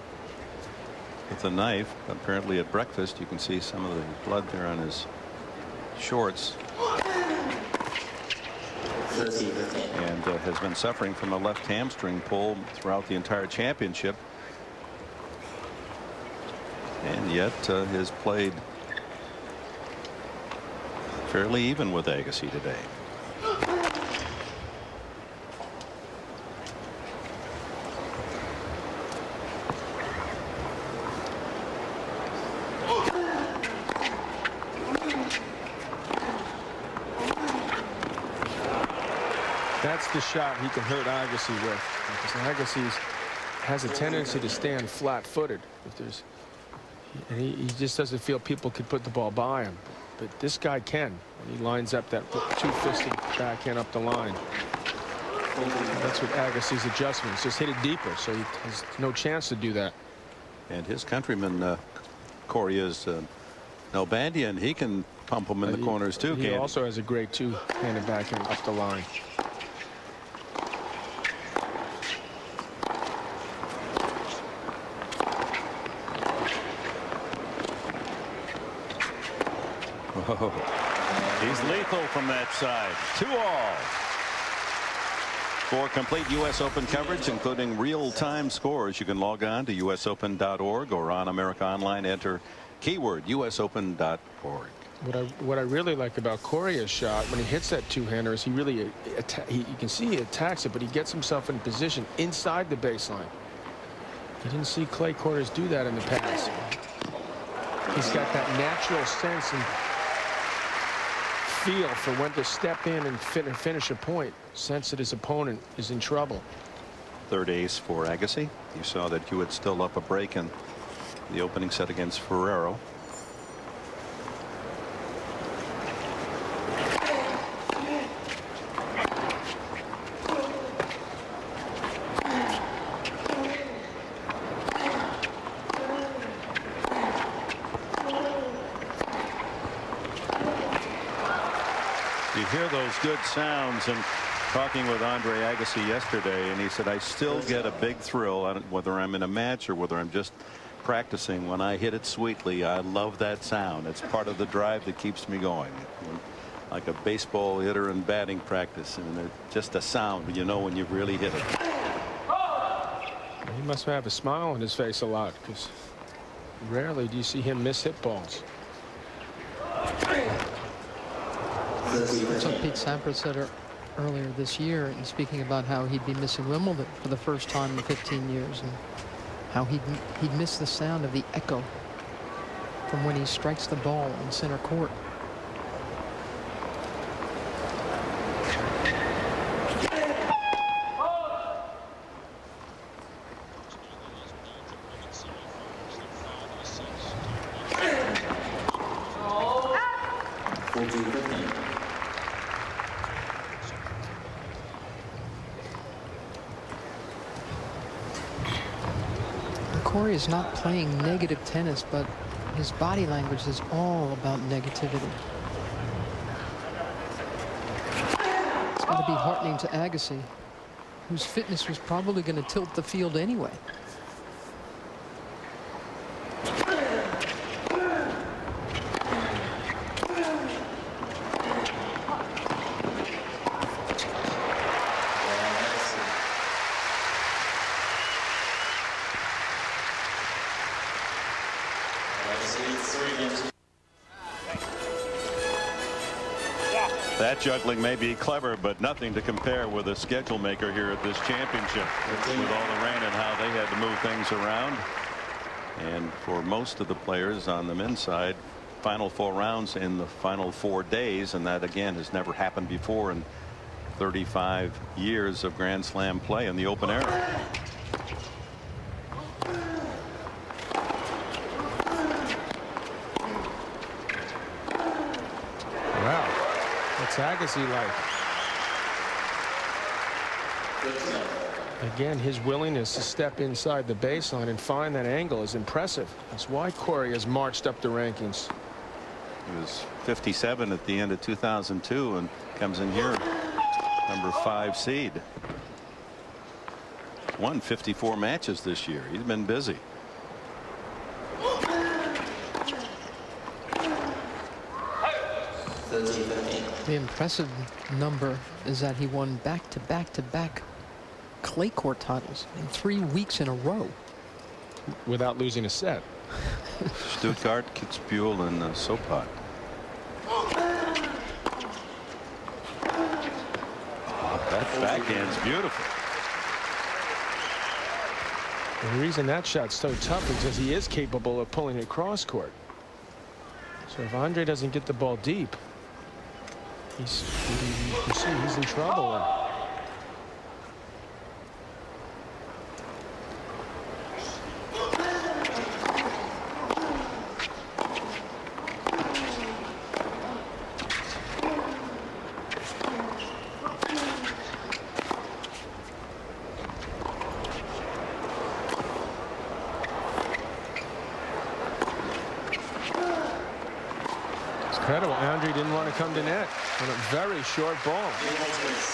[SPEAKER 1] with a knife, apparently at breakfast. You can see some of the blood there on his shorts. And has been suffering from a left hamstring pull throughout the entire championship. And yet has played fairly even with Agassi today.
[SPEAKER 2] that's the shot he can hurt Agassi with. Because Agassi has a tendency to stand flat-footed. And he just doesn't feel people could put the ball by him. But this guy can. When he lines up that two-fisted backhand up the line. And that's what Agassi's adjustments. Just hit it deeper, so he has no chance to do that.
[SPEAKER 1] And his countryman, Coria's Nalbandian, he can pump him in the corners too.
[SPEAKER 2] He also has a great two-handed backhand up the line.
[SPEAKER 1] Whoa. He's lethal from that side. 2-all. For complete U.S. Open coverage, including real-time scores, you can log on to usopen.org or on America Online. Enter keyword usopen.org.
[SPEAKER 2] What I really like about Coria's shot when he hits that two-hander is he really you can see he attacks it, but he gets himself in position inside the baseline. You didn't see Clay Cortez do that in the past. He's got that natural sense and feel for when to step in and finish a point. Sense that his opponent is in trouble.
[SPEAKER 1] Third ace for Agassi. You saw that Hewitt still up a break in the opening set against Ferrero. You hear those good sounds, and talking with Andre Agassi yesterday, and he said, I still get a big thrill, whether I'm in a match or whether I'm just practicing, when I hit it sweetly. I love that sound. It's part of the drive that keeps me going. Like a baseball hitter in batting practice, and just a sound, you know, when you've really hit it.
[SPEAKER 2] He must have a smile on his face a lot, because rarely do you see him miss hit balls.
[SPEAKER 3] That's what Pete Sampras said earlier this year, and speaking about how he'd be missing Wimbledon for the first time in 15 years, and how he'd miss the sound of the echo from when he strikes the ball in center court. Coria is not playing negative tennis, but his body language is all about negativity. It's got to be heartening to Agassi, whose fitness was probably going to tilt the field anyway.
[SPEAKER 1] That juggling may be clever, but nothing to compare with a schedule maker here at this championship, with all the rain and how they had to move things around. And for most of the players on the men's side, final 4 rounds in the final 4 days, and that again has never happened before in 35 years of Grand Slam play in the open era.
[SPEAKER 2] Agassi like. Again, his willingness to step inside the baseline and find that angle is impressive. That's why Coria has marched up the rankings.
[SPEAKER 1] He was 57 at the end of 2002 and comes in here number 5 seed. Won 54 matches this year. He's been busy.
[SPEAKER 3] The impressive number is that he won back-to-back clay court titles in 3 weeks in a row.
[SPEAKER 2] Without losing a set.
[SPEAKER 1] Stuttgart, Kitzbühel, and Sopot. That backhand's beautiful.
[SPEAKER 2] The reason that shot's so tough is because he is capable of pulling it cross court. So if Andre doesn't get the ball deep, you can see he's in trouble. Incredible. Andre didn't want to come to net on a very short ball.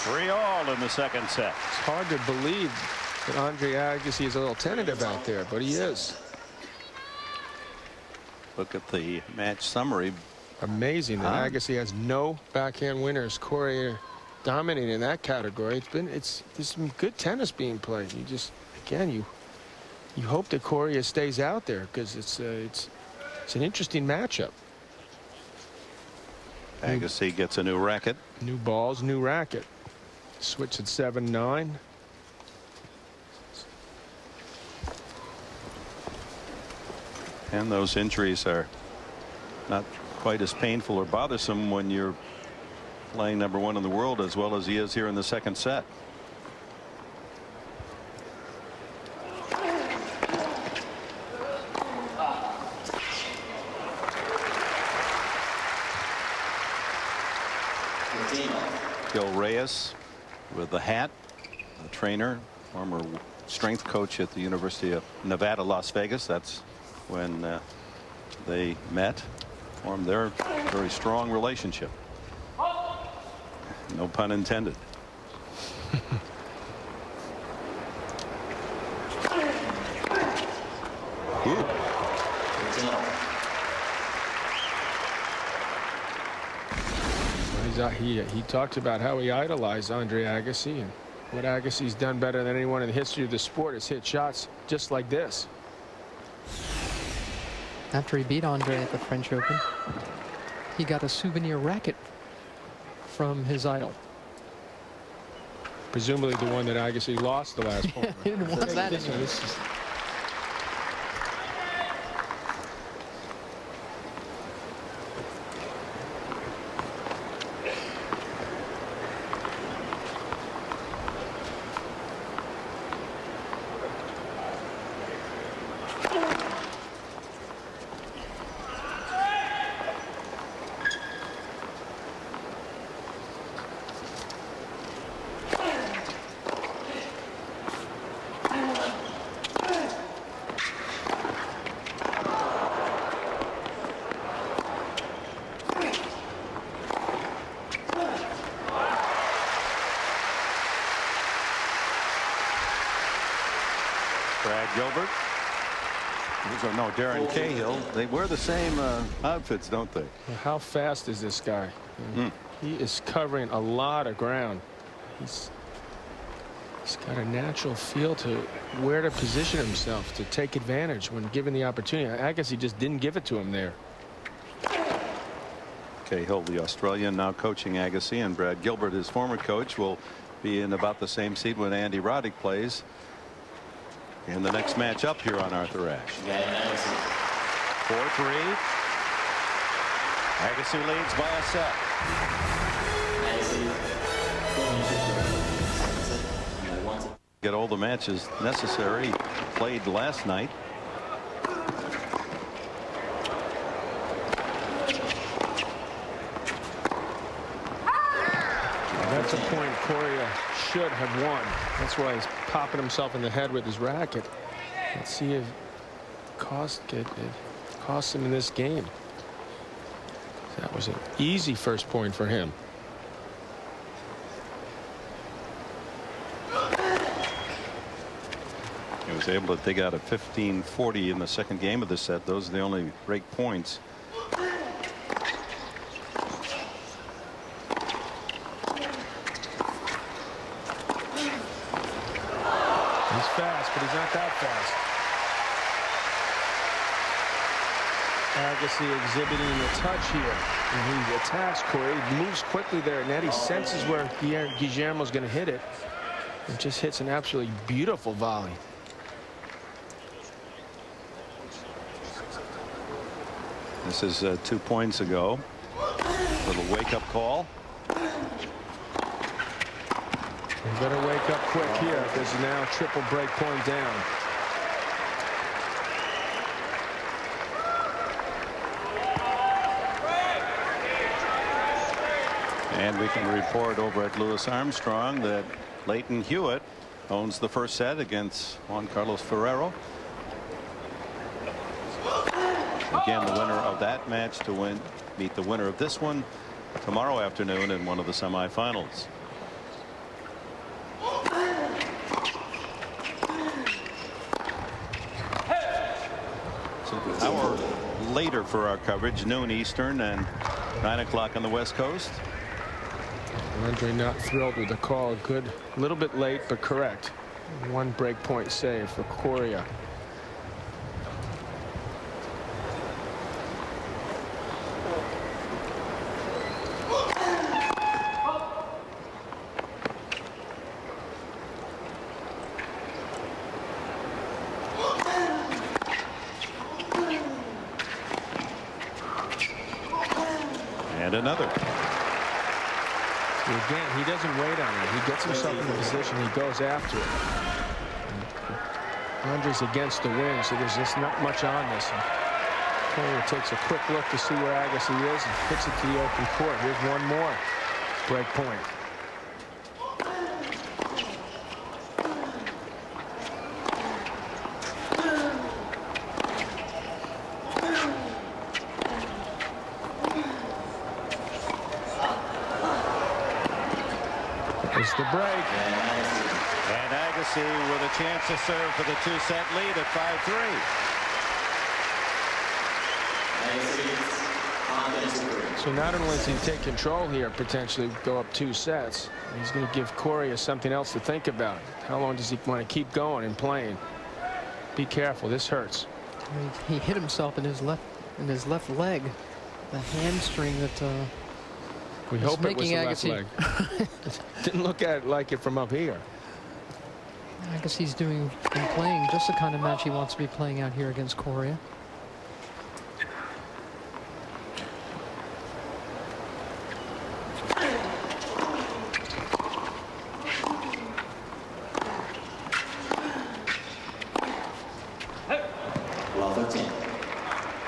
[SPEAKER 1] 3-all in the second set.
[SPEAKER 2] It's hard to believe that Andre Agassi is a little tentative out there, but he is.
[SPEAKER 1] Look at the match summary.
[SPEAKER 2] Amazing that Agassi has no backhand winners. Coria dominating in that category. There's some good tennis being played. You just, again, you hope that Coria stays out there because it's an interesting matchup.
[SPEAKER 1] Agassi gets a new racket.
[SPEAKER 2] New balls, new racket. Switch at 7-9.
[SPEAKER 1] And those injuries are not quite as painful or bothersome when you're playing #1 in the world as well as he is here in the second set. Gil Reyes with the hat, a trainer, former strength coach at the University of Nevada, Las Vegas. That's when they met, formed their very strong relationship. No pun intended. Ooh.
[SPEAKER 2] He talked about how he idolized Andre Agassi, and what Agassi's done better than anyone in the history of the sport is hit shots just like this.
[SPEAKER 3] After he beat Andre at the French Open, he got a souvenir racket from his idol.
[SPEAKER 2] Presumably the one that Agassi lost the last point.
[SPEAKER 3] He didn't want that
[SPEAKER 2] So
[SPEAKER 3] anymore.
[SPEAKER 2] this is
[SPEAKER 1] Brad Gilbert. No, Darren Cahill. They wear the same outfits, don't they?
[SPEAKER 2] how fast is this guy? He is covering a lot of ground. He's got a natural feel to where to position himself to take advantage when given the opportunity. Agassi just didn't give it to him there.
[SPEAKER 1] Cahill, the Australian, now coaching Agassi, and Brad Gilbert, his former coach, will be in about the same seat when Andy Roddick plays in the next match up here on Arthur Ashe. 4-3. Agassi leads by a set. Get all the matches necessary played last night.
[SPEAKER 2] That's a point Coria should have won. That's why he's popping himself in the head with his racket. Let's see if it costs him in this game. That was an easy first point for him.
[SPEAKER 1] He was able to dig out a 15-40 in the second game of the set. Those are the only break points.
[SPEAKER 2] He's fast, but he's not that fast. Agassi exhibiting a touch here. And he attacks Coria. He moves quickly there, and then he senses where Guillermo's going to hit it. And just hits an absolutely beautiful volley.
[SPEAKER 1] This is 2 points ago. Little wake-up call.
[SPEAKER 2] You better wake up quick here. There's now triple break point down.
[SPEAKER 1] And we can report over at Louis Armstrong that Leighton Hewitt owns the first set against Juan Carlos Ferrero. Again, the winner of that match to meet the winner of this one tomorrow afternoon in one of the semifinals. So an hour later for our coverage, noon Eastern and 9 o'clock on the West Coast.
[SPEAKER 2] Andre not thrilled with the call. Good, a little bit late, but correct. One break point save for Coria.
[SPEAKER 1] And another.
[SPEAKER 2] Again, he doesn't wait on it. He gets himself in the position. He goes after it. Andre's against the wind, so there's just not much on this. Coria takes a quick look to see where Agassi is and hits it to the open court. Here's one more break point. There's the break.
[SPEAKER 1] And Agassi with a chance to serve for the 2-set lead at 5-3.
[SPEAKER 5] Agassi's
[SPEAKER 2] So not only does he take control here, potentially go up 2 sets, he's going to give Coria something else to think about. How long does he want to keep going and playing? Be careful, this hurts.
[SPEAKER 3] He hit himself in his left leg, the hamstring that
[SPEAKER 2] We
[SPEAKER 3] is
[SPEAKER 2] hope it was
[SPEAKER 3] making
[SPEAKER 2] the left
[SPEAKER 3] Agassi.
[SPEAKER 2] leg. Didn't look at it like it from up here.
[SPEAKER 3] Agassi's doing and playing just the kind of match he wants to be playing out here against Coria.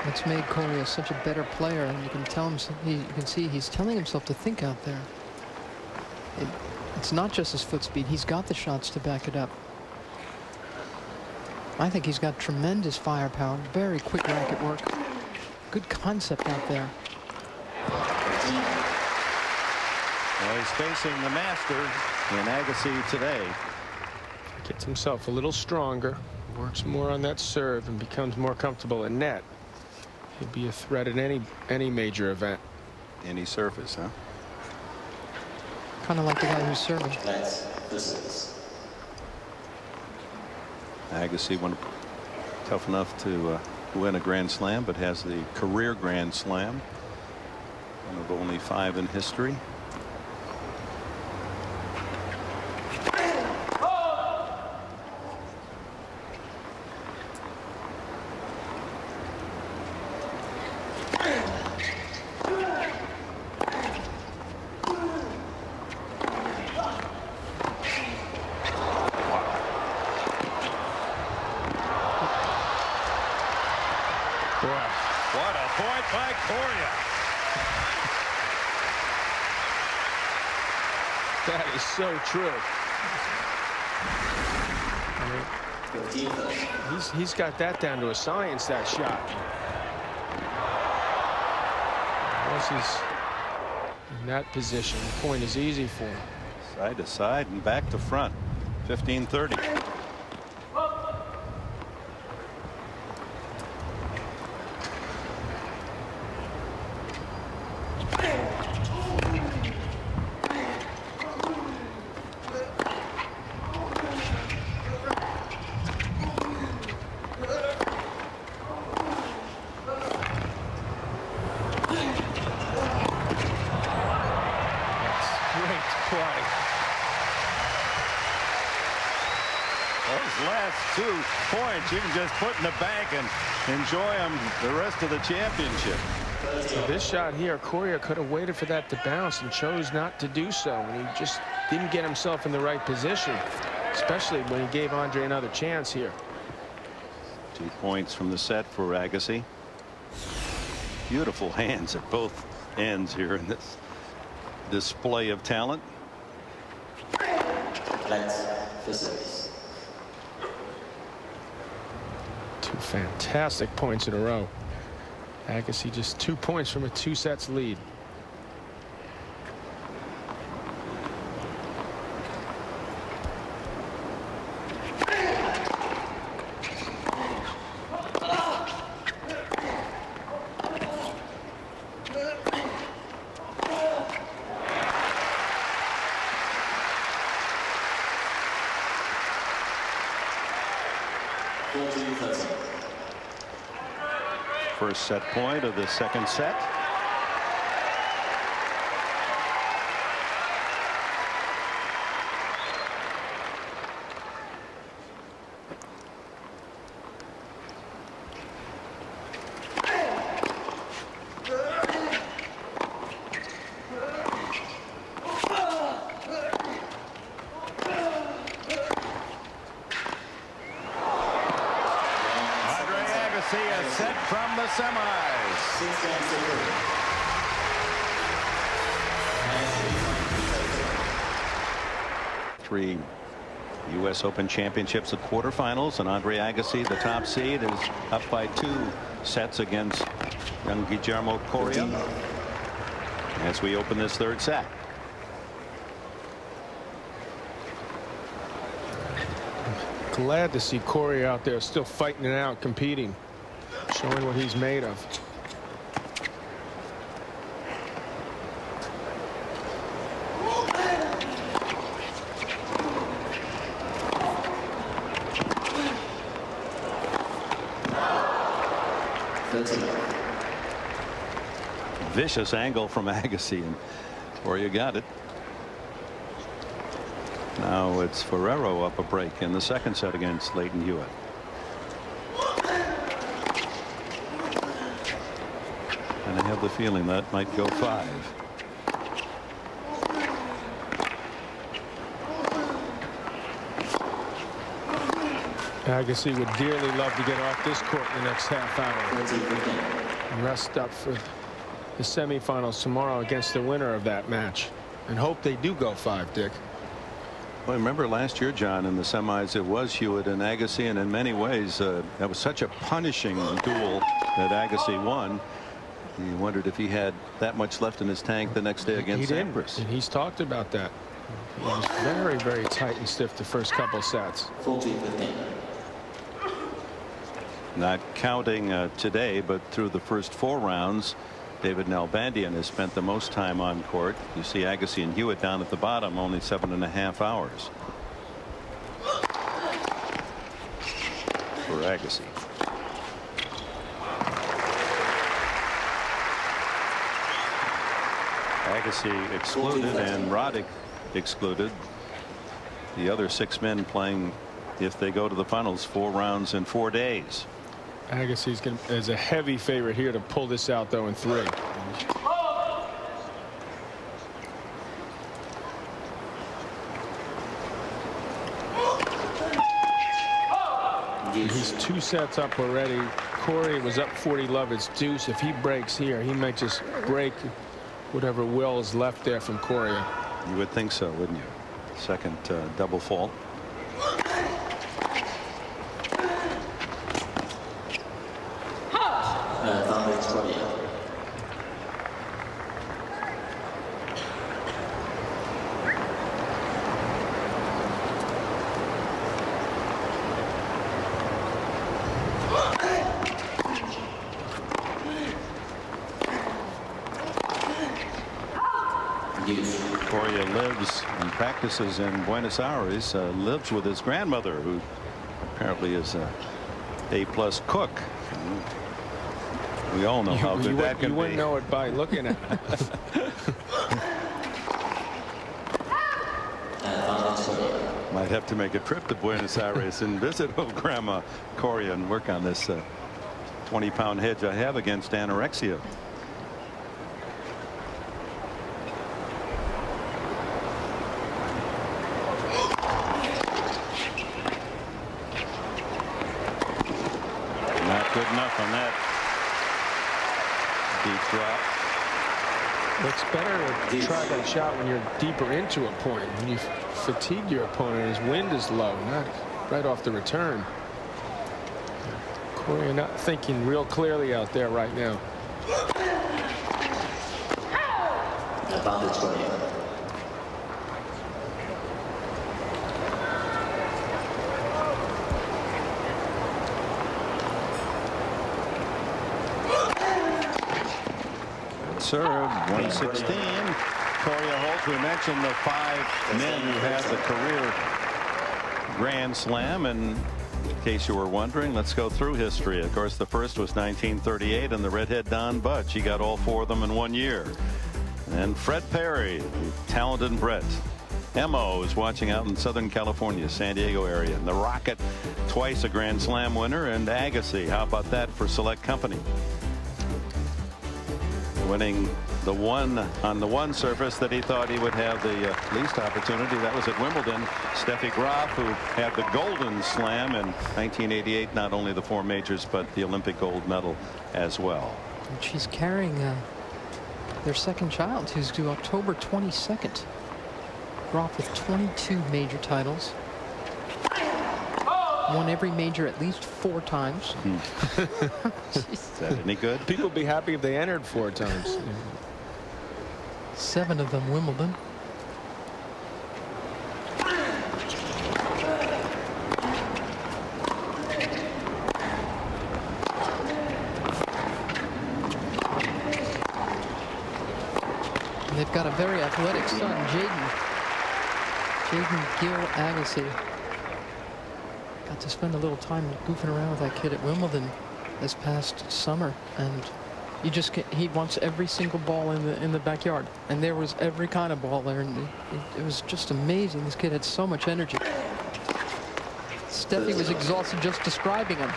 [SPEAKER 3] It's made Coria such a better player, and you can tell him. You can see he's telling himself to think out there. It's not just his foot speed. He's got the shots to back it up. I think he's got tremendous firepower, very quick racket work, good concept out there.
[SPEAKER 1] Well, he's facing the master in Agassi today.
[SPEAKER 2] Gets himself a little stronger, works more on that serve, and becomes more comfortable in net. He'll be a threat at any major event.
[SPEAKER 1] Any surface, huh?
[SPEAKER 3] Kind of like the guy who's serving.
[SPEAKER 5] That's the 6.
[SPEAKER 1] Agassi tough enough to win a Grand Slam, but has the career Grand Slam, one of only 5 in history. What a point by Coria.
[SPEAKER 2] That is so true. He's got that down to a science, that shot. Once he's in that position, the point is easy for him.
[SPEAKER 1] Side to side and back to front. 15-30. Those last 2 points you can just put in the bank and enjoy them the rest of the championship.
[SPEAKER 2] So this shot here, Coria could have waited for that to bounce and chose not to do so. And he just didn't get himself in the right position, especially when he gave Andre another chance here.
[SPEAKER 1] 2 points from the set for Agassi. Beautiful hands at both ends here in this display of talent.
[SPEAKER 5] That's the 6.
[SPEAKER 2] 2 fantastic points in a row. Agassi just 2 points from a 2 sets lead.
[SPEAKER 1] First set point of the second set. Agassi is set from the semis.
[SPEAKER 5] 6 games to 3.
[SPEAKER 1] 3 U.S. Open Championships at quarterfinals, and Andre Agassi, the top seed, is up by 2 sets against young Guillermo Coria as we open this third set.
[SPEAKER 2] Glad to see Coria out there still fighting it out, competing, showing what he's made of.
[SPEAKER 1] Vicious angle from Agassi, and Coria got it. Now it's Ferrero up a break in the second set against Leighton Hewitt. And I have the feeling that might go 5.
[SPEAKER 2] Agassi would dearly love to get off this court in the next half hour. And rest up for the semifinals tomorrow against the winner of that match. And hope they do go 5, Dick.
[SPEAKER 1] Well, remember last year, John, in the semis, it was Hewitt and Agassi, and in many ways that was such a punishing duel that Agassi won. He wondered if he had that much left in his tank the next day against Sampras.
[SPEAKER 2] And he's talked about that. He was very, very tight and stiff the first couple sets.
[SPEAKER 5] 14-15.
[SPEAKER 1] Not counting today, but through the first 4 rounds, David Nalbandian has spent the most time on court. You see Agassi and Hewitt down at the bottom, only 7.5 hours. For Agassi. Agassi excluded and Roddick excluded. The other 6 men playing, if they go to the finals, 4 rounds in 4 days.
[SPEAKER 2] Agassi's is a heavy favorite here to pull this out, though, in 3. He's 2 sets up already. Coria was up 40 love. It's deuce. If he breaks here, he might just break whatever will is left there from Coria.
[SPEAKER 1] You would think so, wouldn't you? Second double fault. Coria lives and practices in Buenos Aires, lives with his grandmother, who apparently is a A+ cook. We all know how good that can be.
[SPEAKER 2] You wouldn't know it by looking at it.
[SPEAKER 1] Might have to make a trip to Buenos Aires and visit old Grandma Coria and work on this 20-pound hedge I have against anorexia. Not good enough on that deep drop.
[SPEAKER 2] It's better to try that shot when you're deeper into a point. When you fatigue your opponent, his wind is low, not right off the return. Coria not thinking real clearly out there right now.
[SPEAKER 5] Advantage Coria.
[SPEAKER 1] Serve 116. Coria Holt, we mentioned the 5 men who had the career Grand Slam, and in case you were wondering, let's go through history. Of course, the first was 1938 and the redhead Don Budge. He got all 4 of them in 1 year. And Fred Perry, the talented Brett. Emo is watching out in Southern California, San Diego area. And the Rocket, twice a Grand Slam winner. And Agassi, how about that for Select Company? Winning the one on the one surface that he thought he would have the least opportunity. That was at Wimbledon. Steffi Graf, who had the Golden Slam in 1988, not only the 4 majors but the Olympic gold medal as well.
[SPEAKER 3] And she's carrying their second child, who's due October 22nd. Graf with 22 major titles. Won every major at least 4 times.
[SPEAKER 1] Is that any good?
[SPEAKER 2] People be happy if they entered 4 times.
[SPEAKER 3] 7 of them Wimbledon. And they've got a very athletic son, Jaden Gill Agassi. Got to spend a little time goofing around with that kid at Wimbledon this past summer, and you just get, he wants every single ball in the backyard, and there was every kind of ball there, and it was just amazing. This kid had so much energy. Steffi was exhausted just describing him.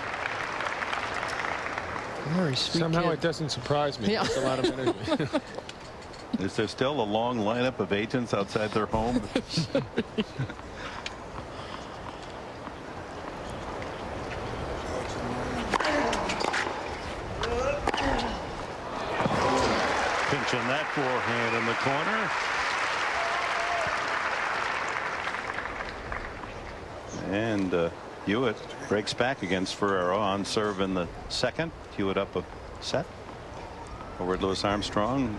[SPEAKER 3] Very sweet
[SPEAKER 2] Somehow
[SPEAKER 3] kid.
[SPEAKER 2] it doesn't surprise me.
[SPEAKER 3] Yeah.
[SPEAKER 2] It's a lot of energy.
[SPEAKER 1] Is there still a long lineup of agents outside their home? Pinching that forehand in the corner. And Hewitt breaks back against Ferrero on serve in the second. Hewitt up a set over at Louis Armstrong.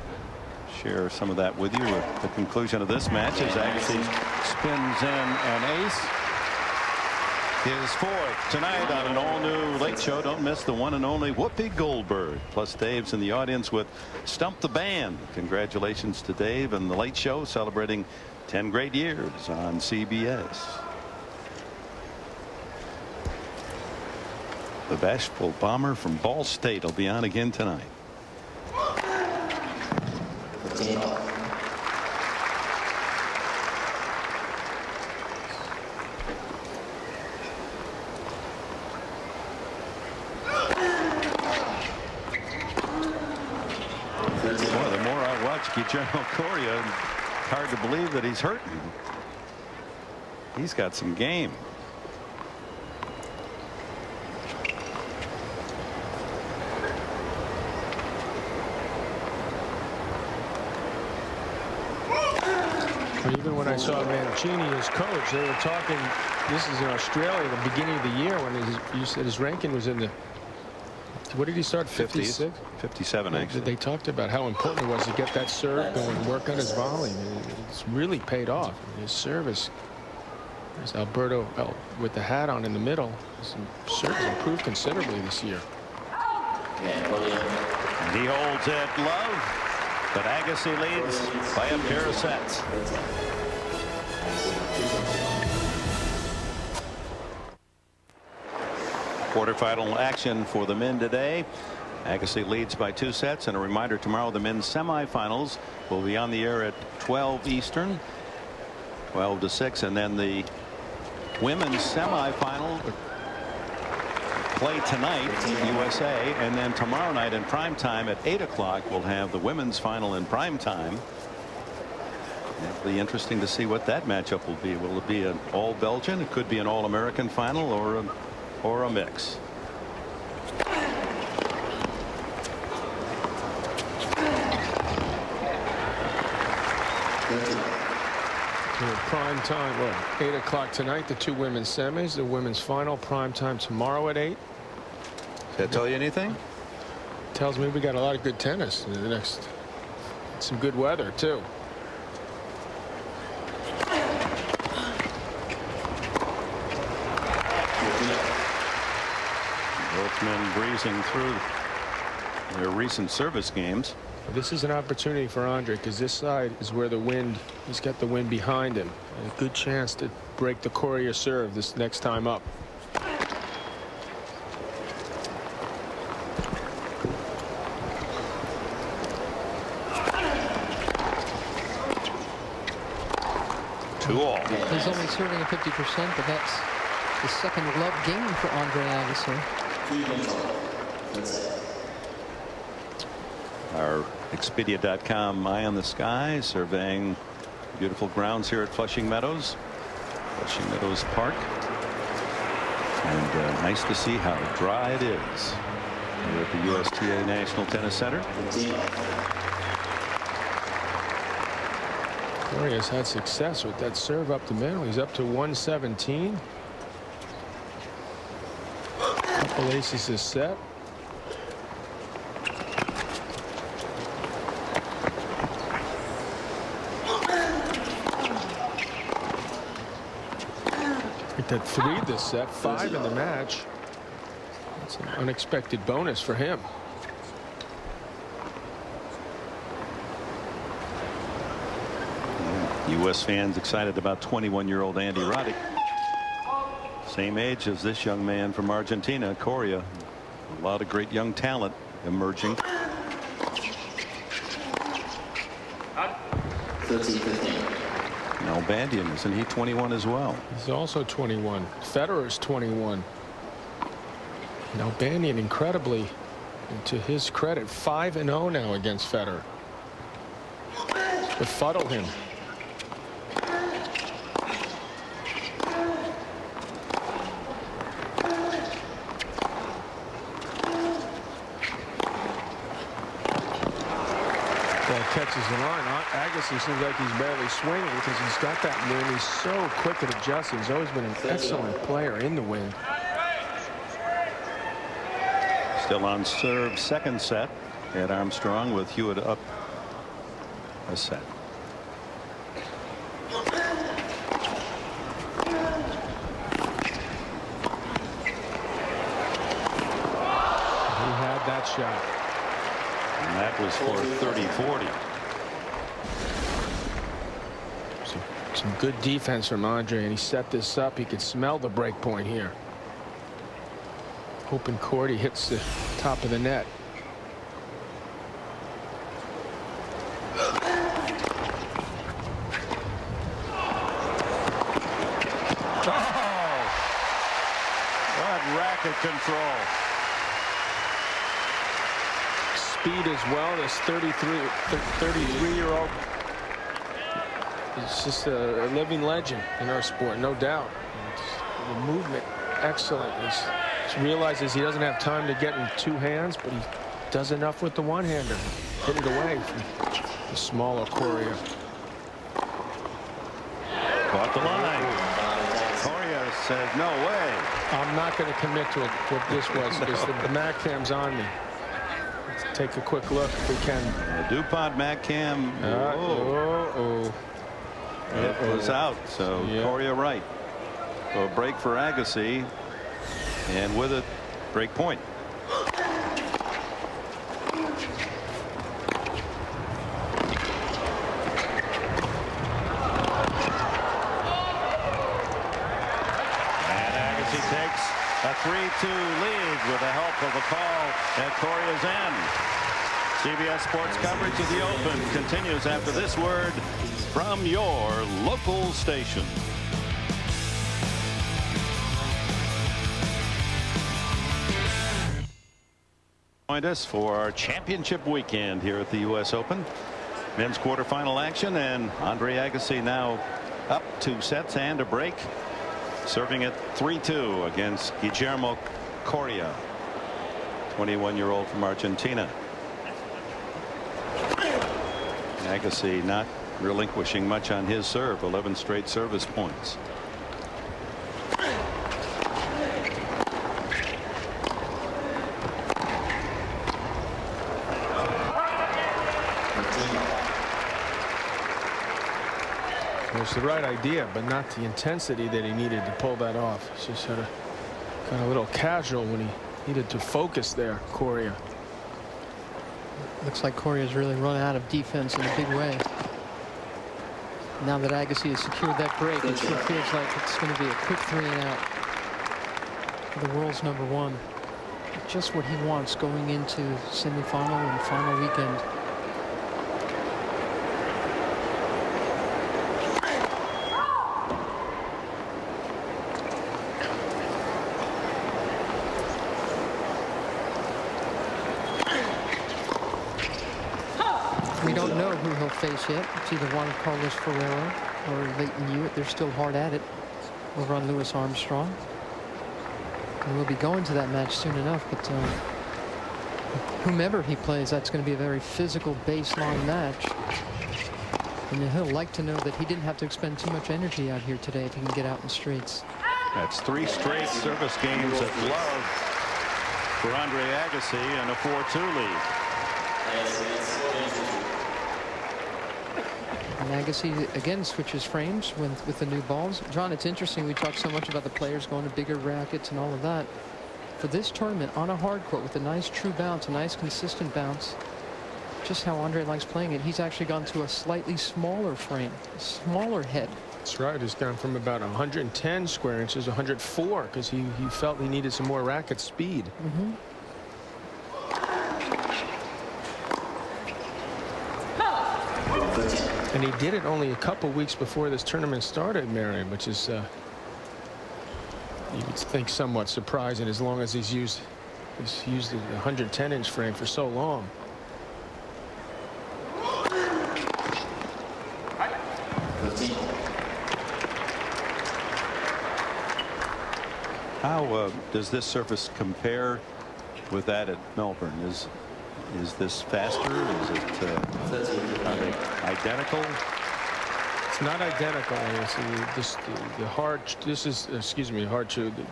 [SPEAKER 1] Share some of that with you at the conclusion of this match as Agassi spins in an ace. His 4th tonight on an all-new late show. Don't miss the one and only Whoopi Goldberg. Plus Dave's in the audience with Stump the Band. Congratulations to Dave and the late show celebrating 10 great years on CBS. The bashful bomber from Ball State will be on again tonight. Guillermo Coria, hard to believe that he's hurting. He's got some game.
[SPEAKER 2] Even when I saw Mancini, his coach, they were talking, this is in Australia, the beginning of the year, when you said his ranking was in the, what did he start, 56?
[SPEAKER 1] 57, actually.
[SPEAKER 2] They talked about how important it was to get that serve going and work on his volley. It's really paid off. His service, there's Alberto with the hat on in the middle. His service improved considerably this year.
[SPEAKER 1] And he holds it, Love, but Agassi leads by a pair of sets. Quarterfinal action for the men today. Agassi leads by 2 sets, and a reminder, tomorrow the men's semifinals will be on the air at 12 Eastern, 12 to 6, and then the women's semifinal play tonight in USA, and then tomorrow night in prime time at 8 o'clock we'll have the women's final in prime time. It'll be interesting to see what that matchup will be. Will it be an all Belgian? It could be an all American final, or a mix.
[SPEAKER 2] Prime time, well, 8 o'clock tonight, the 2 women's semis, the women's final, prime time tomorrow at 8.
[SPEAKER 1] Does that tell you anything?
[SPEAKER 2] tells me we got a lot of good tennis in the next. Some good weather too.
[SPEAKER 1] Both men breezing through their recent service games.
[SPEAKER 2] This is an opportunity for Andre because this side is where the wind. He's got the wind behind him. A good chance to break the Coria serve this next time up.
[SPEAKER 3] He's only serving at 50%, but that's the second love game for Andre Agassi.
[SPEAKER 1] Our Expedia.com eye on the sky surveying beautiful grounds here at Flushing Meadows Park, and nice to see how dry it is here at the USTA National Tennis Center.
[SPEAKER 2] Coria's had success with that serve up the middle. He's up to 117. Couple aces is set. Hit that 3 this set, 5 in the match. That's an unexpected bonus for him.
[SPEAKER 1] U.S. fans excited about 21-year-old Andy Roddick. Same age as this young man from Argentina, Coria. A lot of great young talent emerging.
[SPEAKER 5] 13-15.
[SPEAKER 1] Now Bandian, isn't he 21 as well?
[SPEAKER 2] He's also 21. Federer's 21. Now Bandian, incredibly, to his credit, 5-0 now against Federer. Befuddle him. Catches the line. Agassi seems like he's barely swinging because he's got that wind. He's so quick at adjusting. He's always been an excellent player in the wind.
[SPEAKER 1] Still on serve, second set at Armstrong with Hewitt up a set.
[SPEAKER 2] He had that shot.
[SPEAKER 1] And that was for 30-40.
[SPEAKER 2] Some good defense from Andre, and he set this up. He could smell the break point here. Hoping Coria hits the top of the net.
[SPEAKER 1] What racket control.
[SPEAKER 2] Speed as well. This 33-year-old is just a living legend in our sport, no doubt. The movement, excellent. He realizes he doesn't have time to get in two hands, but he does enough with the one-hander. Hit it away from the smaller Coria.
[SPEAKER 1] Caught the line. Coria said, no way.
[SPEAKER 2] I'm not going to commit to what this was because the Mac cam's on me. Let's take a quick look if we can.
[SPEAKER 1] DuPont Mac cam. It was out, so yeah. Coria right. So a break for Agassi, and with it, break point. And Agassi takes a 3-2 lead with the help of a call at Coria's end. CBS Sports coverage of the Open continues after this word from your local station. Join us for our championship weekend here at the U.S. Open. Men's quarterfinal action, and Andre Agassi now up 2 sets and a break, serving at 3-2 against Guillermo Coria, 21-year-old from Argentina. Agassi not relinquishing much on his serve, 11 straight service points.
[SPEAKER 2] was the right idea, but not the intensity that he needed to pull that off. He's just sort of got a little casual when he needed to focus there, Coria.
[SPEAKER 3] Looks like Coria's really run out of defense in a big way. Now that Agassi has secured that break, it sure feels like it's going to be a quick 3 and out for the world's #1. Just what he wants going into semifinal and final weekend. We don't know who he'll face yet. It's either Juan Carlos Ferrero or Leighton Hewitt. They're still hard at it over on Louis Armstrong. And we'll be going to that match soon enough, but whomever he plays, that's going to be a very physical baseline match. And he'll like to know that he didn't have to expend too much energy out here today if he can get out in the streets.
[SPEAKER 1] That's 3 straight service games at love for Andre Agassi and a 4-2 lead.
[SPEAKER 3] And Agassi again switches frames with the new balls. John, it's interesting. We talk so much about the players going to bigger rackets and all of that. For this tournament on a hard court with a nice true bounce, a nice consistent bounce, just how Andre likes playing it, he's actually gone to a slightly smaller frame, a smaller head.
[SPEAKER 2] That's right. He's gone from about 110 square inches, 104, because he felt he needed some more racket speed.
[SPEAKER 3] Mm-hmm.
[SPEAKER 2] And he did it only a couple weeks before this tournament started, Marion, which is, you would think, somewhat surprising as long as he's used the 110-inch frame for so long.
[SPEAKER 1] How does this surface compare with that at Melbourne? Is this faster? Is it are they identical?
[SPEAKER 2] It's not identical.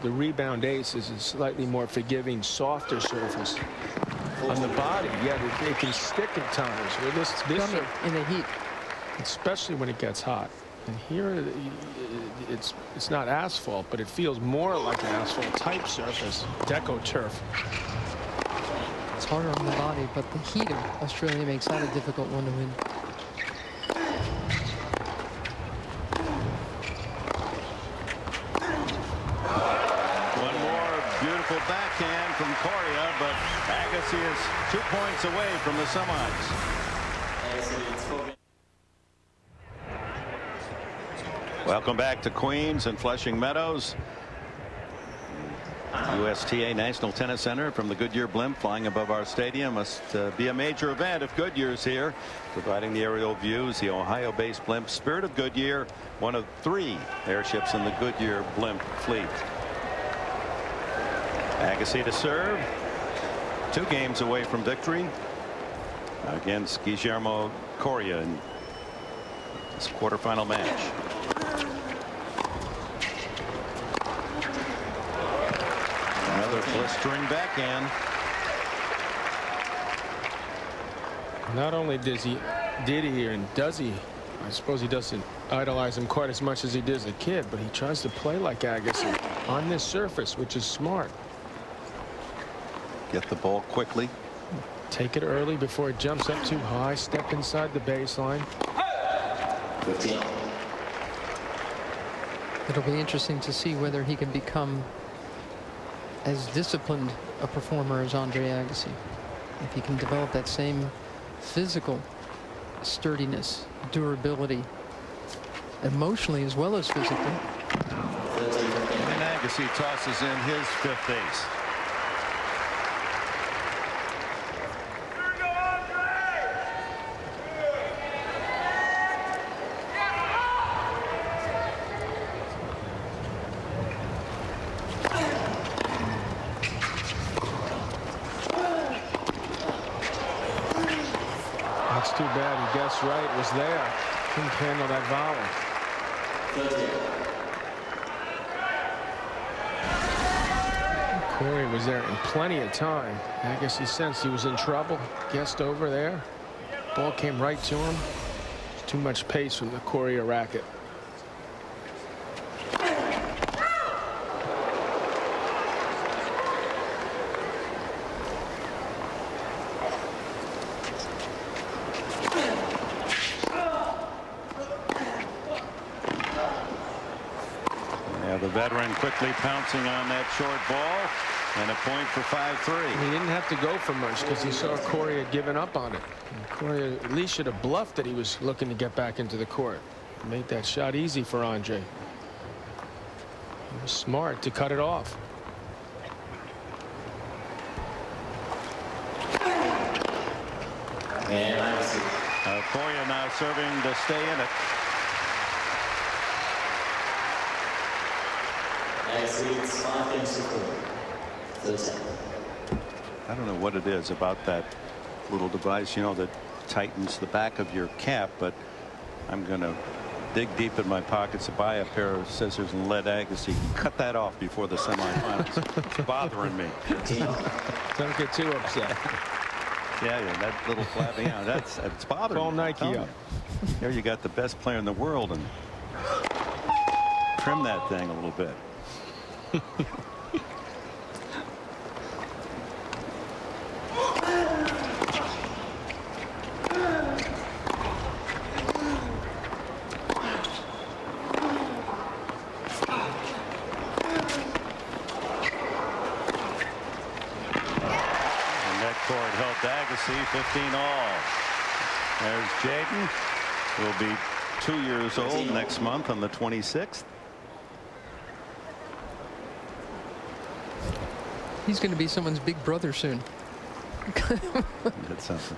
[SPEAKER 2] The rebound ace is a slightly more forgiving, softer surface on the body. Yeah, it can stick at times. With this
[SPEAKER 3] In the heat,
[SPEAKER 2] especially when it gets hot. And here, it's not asphalt, but it feels more like an asphalt type surface, deco turf.
[SPEAKER 3] it's harder on the body, but the heat of Australia makes that a difficult one to win.
[SPEAKER 1] One more beautiful backhand from Coria, but Agassi is 2 points away from the semis. Welcome back to Queens and Flushing Meadows. USTA National Tennis Center from the Goodyear blimp flying above our stadium. Must be a major event if Goodyear's here, providing the aerial views. The Ohio-based blimp Spirit of Goodyear, one of 3 airships in the Goodyear blimp fleet. Agassi to serve. 2 games away from victory against Guillermo Coria in this quarterfinal match. Another blistering backhand.
[SPEAKER 2] Not only does he I suppose he doesn't idolize him quite as much as he did as a kid, but he tries to play like Agassi on this surface, which is smart.
[SPEAKER 1] Get the ball quickly.
[SPEAKER 2] Take it early before it jumps up too high. Step inside the baseline.
[SPEAKER 5] 15.
[SPEAKER 3] It'll be interesting to see whether he can become as disciplined a performer as Andre Agassi. If he can develop that same physical sturdiness, durability, emotionally as well as physically.
[SPEAKER 1] And Agassi tosses in his 5th ace.
[SPEAKER 2] That's too bad. He guessed right. It was there. Couldn't handle that volley.
[SPEAKER 5] 13.
[SPEAKER 2] Coria was there in plenty of time. I guess he sensed he was in trouble. Guessed over there. Ball came right to him. Too much pace from the Coria racket.
[SPEAKER 1] veteran quickly pouncing on that short ball, and a point for 5-3.
[SPEAKER 2] He didn't have to go for much because he saw Coria giving up on it. And Coria at least should have bluffed that he was looking to get back into the court. Made that shot easy for Andre. He was smart to cut it off.
[SPEAKER 5] And Agassi.
[SPEAKER 1] Coria now serving to stay in it.
[SPEAKER 5] Agassi, it's 5 games to 4. 30.
[SPEAKER 1] I don't know what it is about that little device, you know, that tightens the back of your cap, but I'm going to dig deep in my pockets to buy a pair of scissors and let Agassi cut that off before the semifinals. It's bothering me.
[SPEAKER 2] Don't get too upset.
[SPEAKER 1] Yeah, that little flapping out, it's bothering
[SPEAKER 2] Call
[SPEAKER 1] me.
[SPEAKER 2] Nike up.
[SPEAKER 1] Here you got the best player in the world, and trim that thing a little bit. Court helped Agassi 15 all. There's Jaden. Will be 2 years old next month on the 26th.
[SPEAKER 3] He's going to be someone's big brother soon.
[SPEAKER 1] That's something.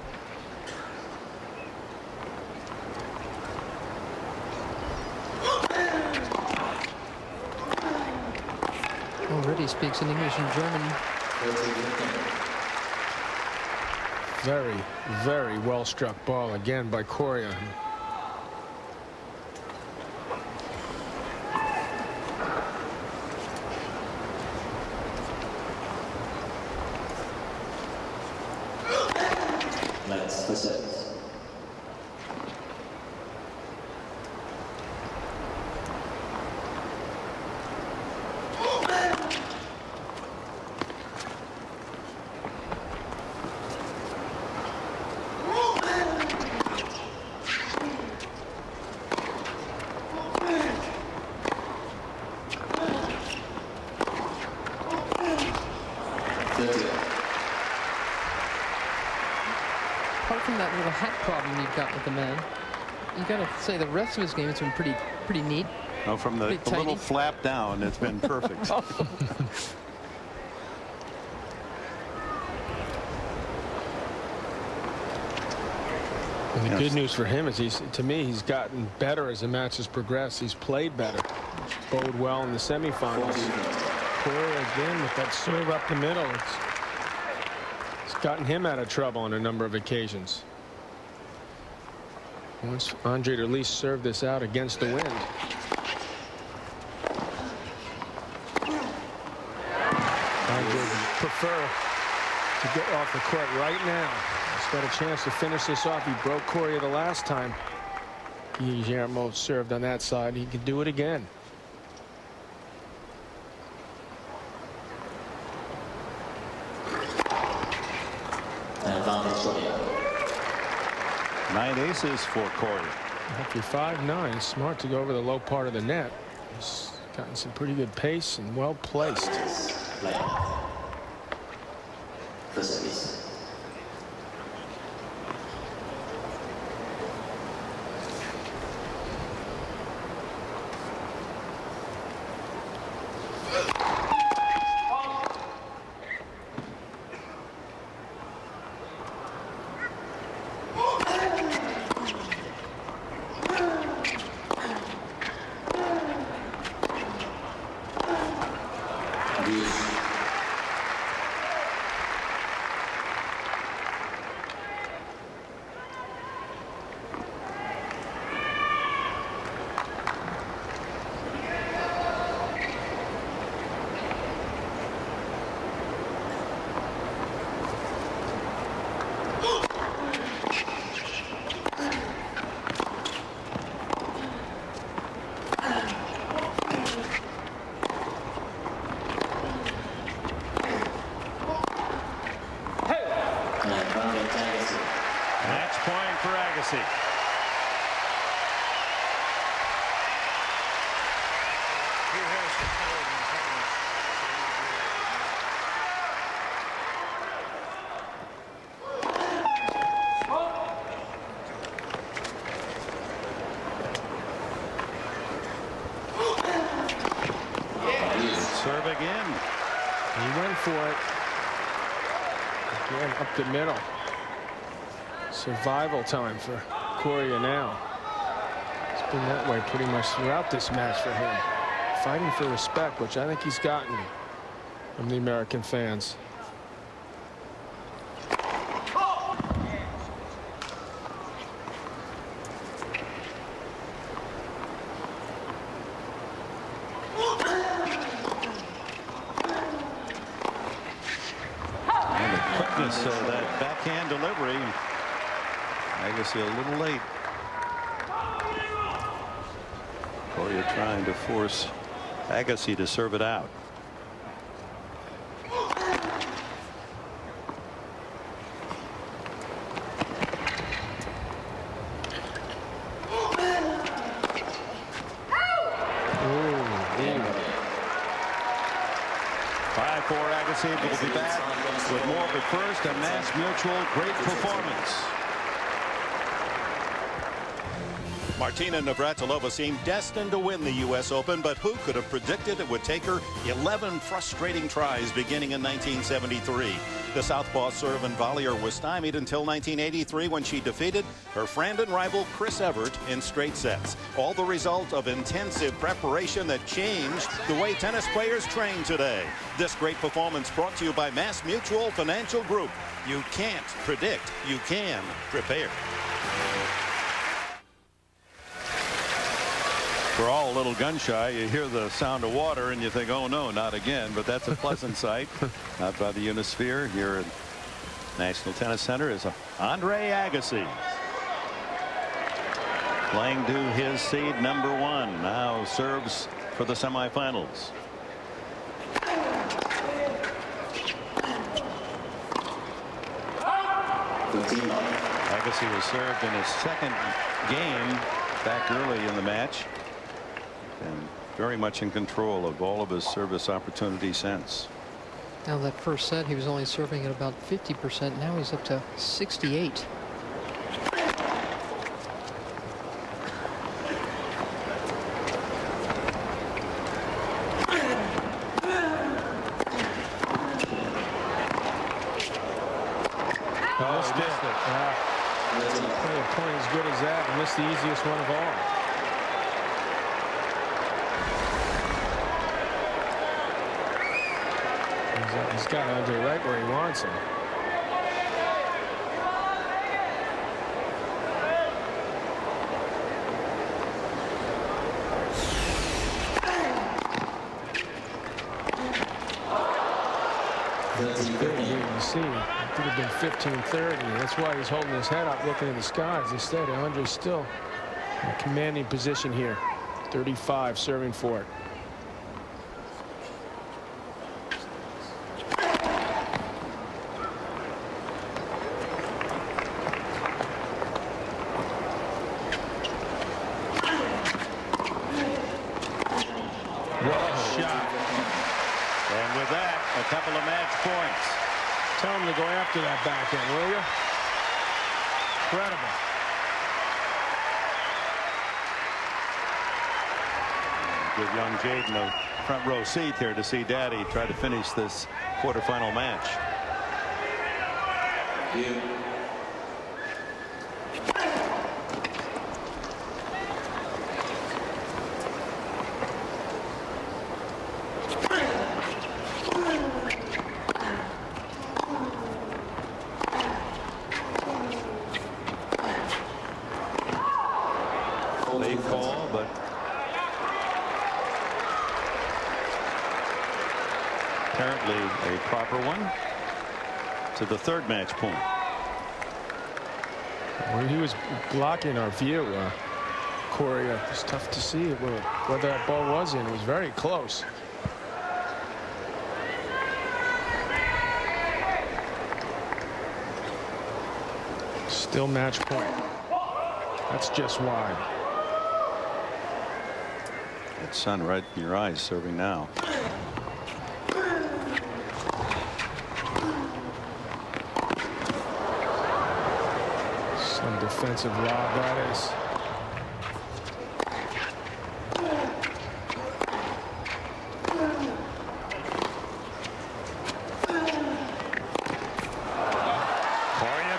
[SPEAKER 3] Already speaks in English and German.
[SPEAKER 2] Very, very well struck ball again by Coria.
[SPEAKER 5] Let's proceed.
[SPEAKER 3] Apart from that little hat problem you've got with the man, you got to say the rest of his game has been pretty neat.
[SPEAKER 1] Oh, from the little flap down, it's been perfect.
[SPEAKER 2] And the good news for him is to me, he's gotten better as the match has progressed. He's played better. Bode well in the semifinals. Coria again with that serve up the middle. It's gotten him out of trouble on a number of occasions. Wants Andre to at least serve this out against the wind. Andre would prefer to get off the court right now. He's got a chance to finish this off. He broke Coria the last time Guillermo served on that side. He could do it again.
[SPEAKER 5] Advantage Coria.
[SPEAKER 1] 9 aces for Coria.
[SPEAKER 2] After 5-9, smart to go over the low part of the net. He's gotten some pretty good pace and well placed.
[SPEAKER 5] Play. First service.
[SPEAKER 1] Match point for Agassi.
[SPEAKER 2] Here has the Again, up the middle. Survival time for Coria now. It's been that way pretty much throughout this match for him. Fighting for respect, which I think he's gotten from the American fans.
[SPEAKER 1] And the quickness of that backhand delivery. Agassi a little late. Coria trying to force Agassi to serve it out. For Agassi, will be back with more, but first a Mass Mutual great performance.
[SPEAKER 9] Martina Navratilova seemed destined to win the U.S. Open, but who could have predicted it would take her 11 frustrating tries beginning in 1973? The southpaw serve and volleyer was stymied until 1983 when she defeated her friend and rival Chris Evert in straight sets. All the result of intensive preparation that changed the way tennis players train today. This great performance brought to you by Mass Mutual Financial Group. You can't predict, you can prepare.
[SPEAKER 1] We're all a little gun shy. You hear the sound of water and you think, oh no, not again. But that's a pleasant sight out by the Unisphere here at National Tennis Center is Andre Agassi playing to his seed #1. Now serves for the semifinals. Agassi was served in his second game back early in the match. And very much in control of all of his service opportunities since.
[SPEAKER 3] Now that first set he was only serving at about 50%. Now he's up to 68.
[SPEAKER 2] Missed it. A point as good as that, and missed the easiest one of all. He's got Andre right where he wants him. You see, it could have been 15-30. That's why he's holding his head up, looking in the skies. Instead, Andre's still in a commanding position here. 35, serving for it.
[SPEAKER 1] A couple of match points.
[SPEAKER 2] Tell him to go after that backhand, will you? Incredible.
[SPEAKER 1] Give young Jaden a front row seat here to see Daddy try to finish this quarterfinal match. Late call, but apparently a proper one to the third match point.
[SPEAKER 2] Well, he was blocking our view. Coria, it's tough to see whether that ball was in. It was very close. Still match point. That's just wide.
[SPEAKER 1] That sun right in your eyes, serving now.
[SPEAKER 2] Some defensive lob that is.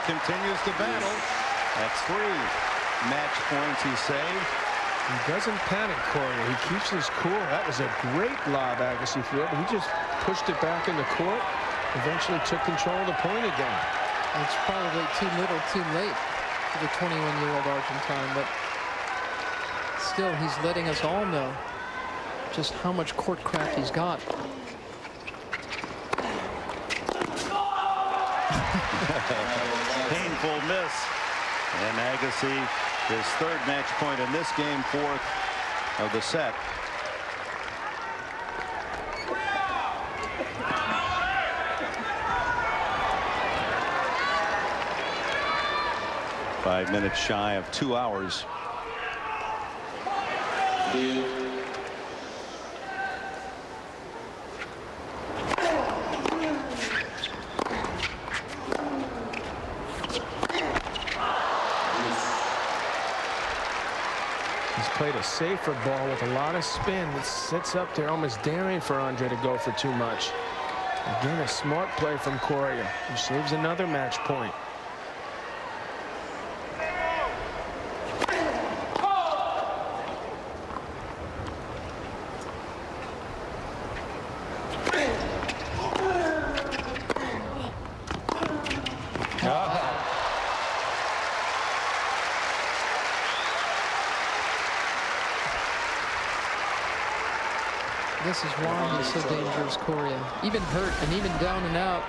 [SPEAKER 1] continues to battle. That's 3 match points, he saved.
[SPEAKER 2] He doesn't panic, Coria. He keeps his cool. That was a great lob Agassi threw, but he just pushed it back in the court. Eventually took control of the point again.
[SPEAKER 3] It's probably too little, too late for the 21-year-old Argentine, but still, he's letting us all know just how much court craft he's got.
[SPEAKER 1] Painful miss. And Agassi, his 3rd match point in this game, 4th of the set. Five minutes shy of 2 hours.
[SPEAKER 2] Played a safer ball with a lot of spin. It sits up there almost daring for Andre to go for too much. Again, a smart play from Coria, who saves another match point.
[SPEAKER 3] This is why he's so dangerous, Coria. Even hurt and even down and out,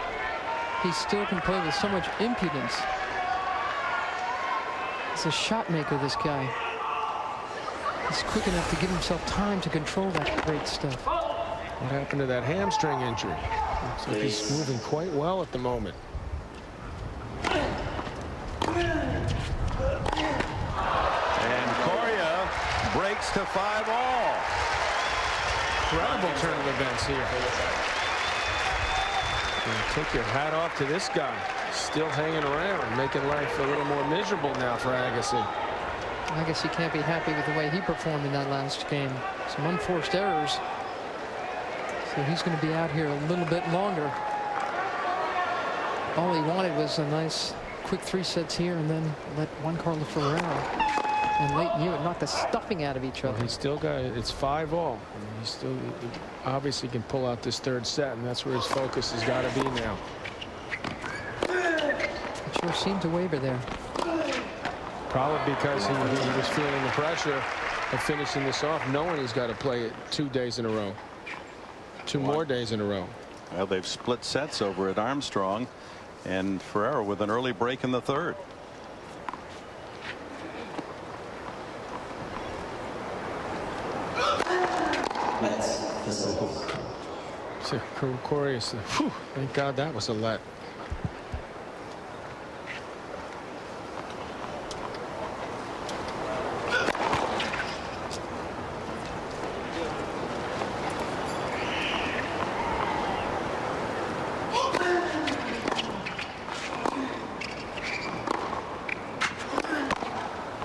[SPEAKER 3] he still can play with so much impudence. He's a shot maker, this guy. He's quick enough to give himself time to control that great stuff.
[SPEAKER 2] What happened to that hamstring injury? Looks like he's moving quite well at the moment.
[SPEAKER 1] And Coria breaks to 5-all.
[SPEAKER 2] Incredible turn of events here. And take your hat off to this guy. Still hanging around, making life a little more miserable now for Agassi.
[SPEAKER 3] Agassi can't be happy with the way he performed in that last game. Some unforced errors. So he's going to be out here a little bit longer. All he wanted was a nice quick 3 sets here and then let Juan Carlos Ferrero and Leighton Hewitt knock the stuffing out of each other.
[SPEAKER 2] Well, he's still got it. It's 5-all. He still obviously can pull out this 3rd set, and that's where his focus has got to be now.
[SPEAKER 3] It sure seemed to waver there.
[SPEAKER 2] Probably because he was feeling the pressure of finishing this off, knowing he's got to play it 2 days in a row. 2 more days in a row.
[SPEAKER 1] Well, they've split sets over at Armstrong, and Ferrero with an early break in the 3rd.
[SPEAKER 2] Coria said, "Whew, thank God that was a let."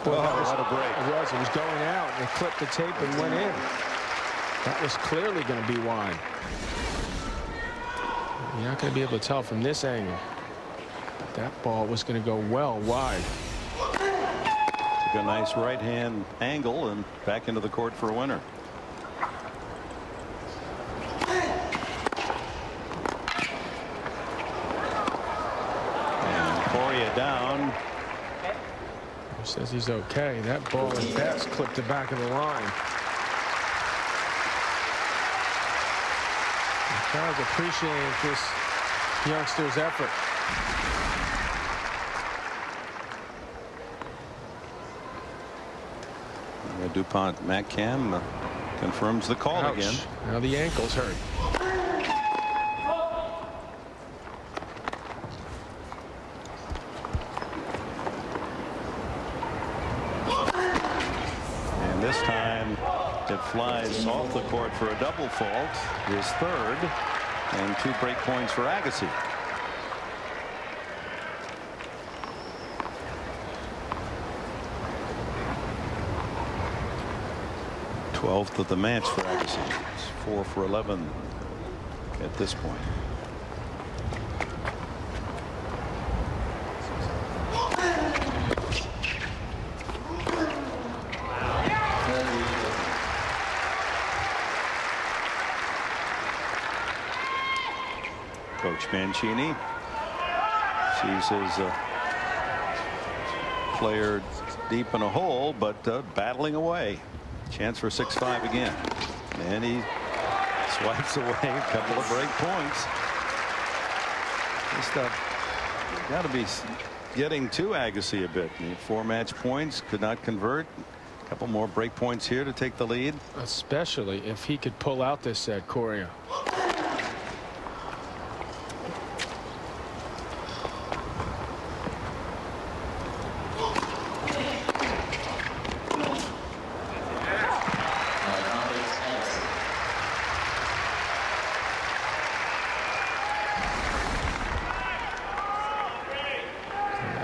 [SPEAKER 2] Well,
[SPEAKER 1] what a break.
[SPEAKER 2] It was going out, and it clipped the tape and went in. That was clearly going to be wide. You're not going to be able to tell from this angle. That ball was going to go well wide.
[SPEAKER 1] Took a nice right-hand angle and back into the court for a winner. And Coria down.
[SPEAKER 2] He says he's okay. That ball at best clipped the back of the line. Charles appreciating this youngster's effort.
[SPEAKER 1] DuPont Macam confirms the call.
[SPEAKER 2] Ouch.
[SPEAKER 1] Again.
[SPEAKER 2] Now the ankle's hurt.
[SPEAKER 1] And this time it flies off the court for a double fault, his 3rd, and 2 break points for Agassi. Twelfth of the match for Agassi. It's 4 for 11 at this point. Mancini sees his player deep in a hole, but battling away. Chance for 6-5 again. And he swipes away a couple of break points. Just got to be getting to Agassi a bit. 4 match points, could not convert. A couple more break points here to take the lead.
[SPEAKER 2] Especially if he could pull out this set, Coria.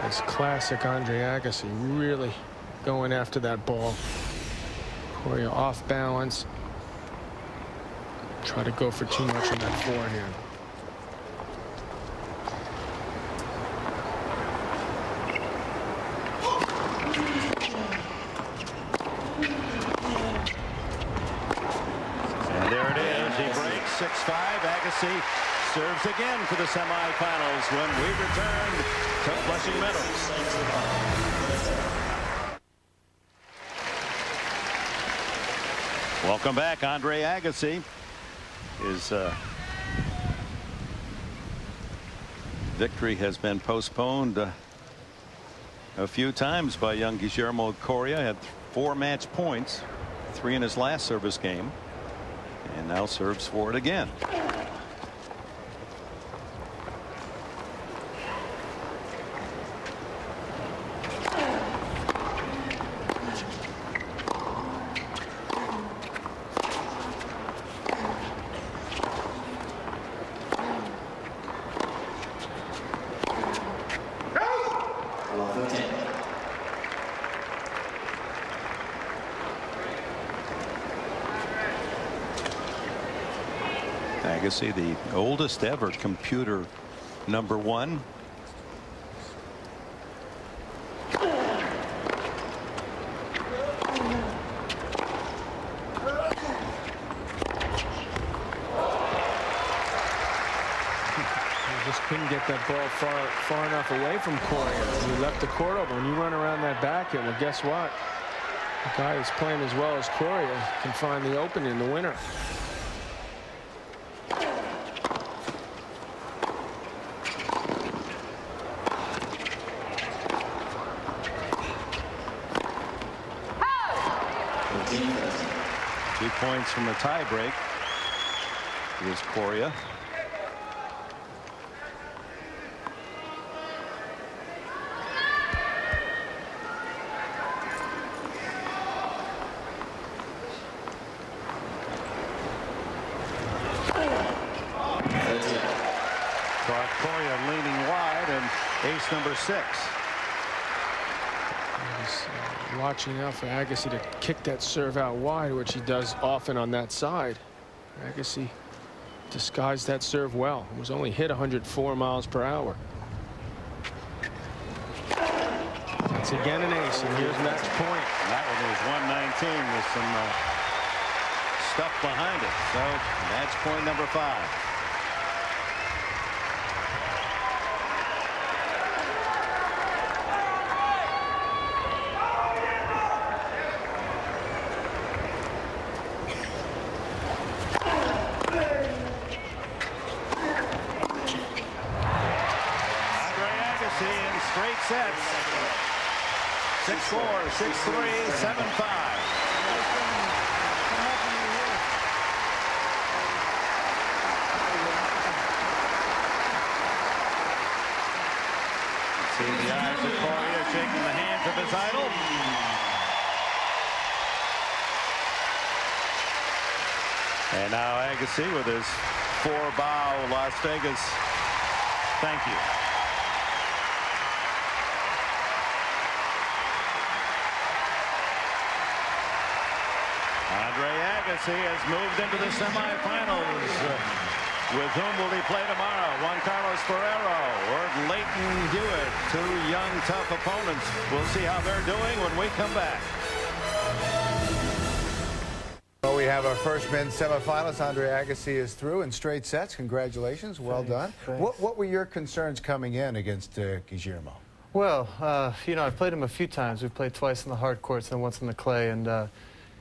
[SPEAKER 2] That's classic Andre Agassi, really going after that ball. Coria off balance. Try to go for too much on that forehand.
[SPEAKER 1] And there it is. He breaks 6-5. Agassi serves again for the semifinals when we return to Flushing Meadows. Welcome back. Andre Agassi. His victory has been postponed a few times by young Guillermo Coria. Had 4 match points, 3 in his last service game, and now serves for it again. Agassi, the oldest ever computer #1.
[SPEAKER 2] Just couldn't get that ball far enough away from Coria. He left the court open. When you run around that backhand, well, guess what? The guy who's playing as well as Coria can find the opening in the winner.
[SPEAKER 1] Two points from a tie break. Here's Coria. Coria leaning wide and ace number 6.
[SPEAKER 2] He's watching out for Agassi to kick that serve out wide, which he does often on that side. Agassi disguised that serve well. It was only hit 104 miles per hour. That's again an ace, and here's match point.
[SPEAKER 1] And that one was 119 with some stuff behind it. So match point number 5. Straight sets. 6-4, 6-3, 7-5. See the eyes of Coria shaking the hands of his idol. And now Agassi with his 4-bow Las Vegas. Thank you. Andre Agassi has moved into the semifinals. With whom will he play tomorrow? Juan Carlos Ferrero or Leighton Hewitt? 2 young, tough opponents. We'll see how they're doing when we come back.
[SPEAKER 2] Well, we
[SPEAKER 10] we have our first men's semifinalist. Andre Agassi is through in straight sets. Congratulations. Well done.
[SPEAKER 11] Thanks.
[SPEAKER 10] What were your concerns coming in against Guillermo?
[SPEAKER 11] Well, you know, I've played him a few times. We've played twice on the hard courts and once on the clay. And,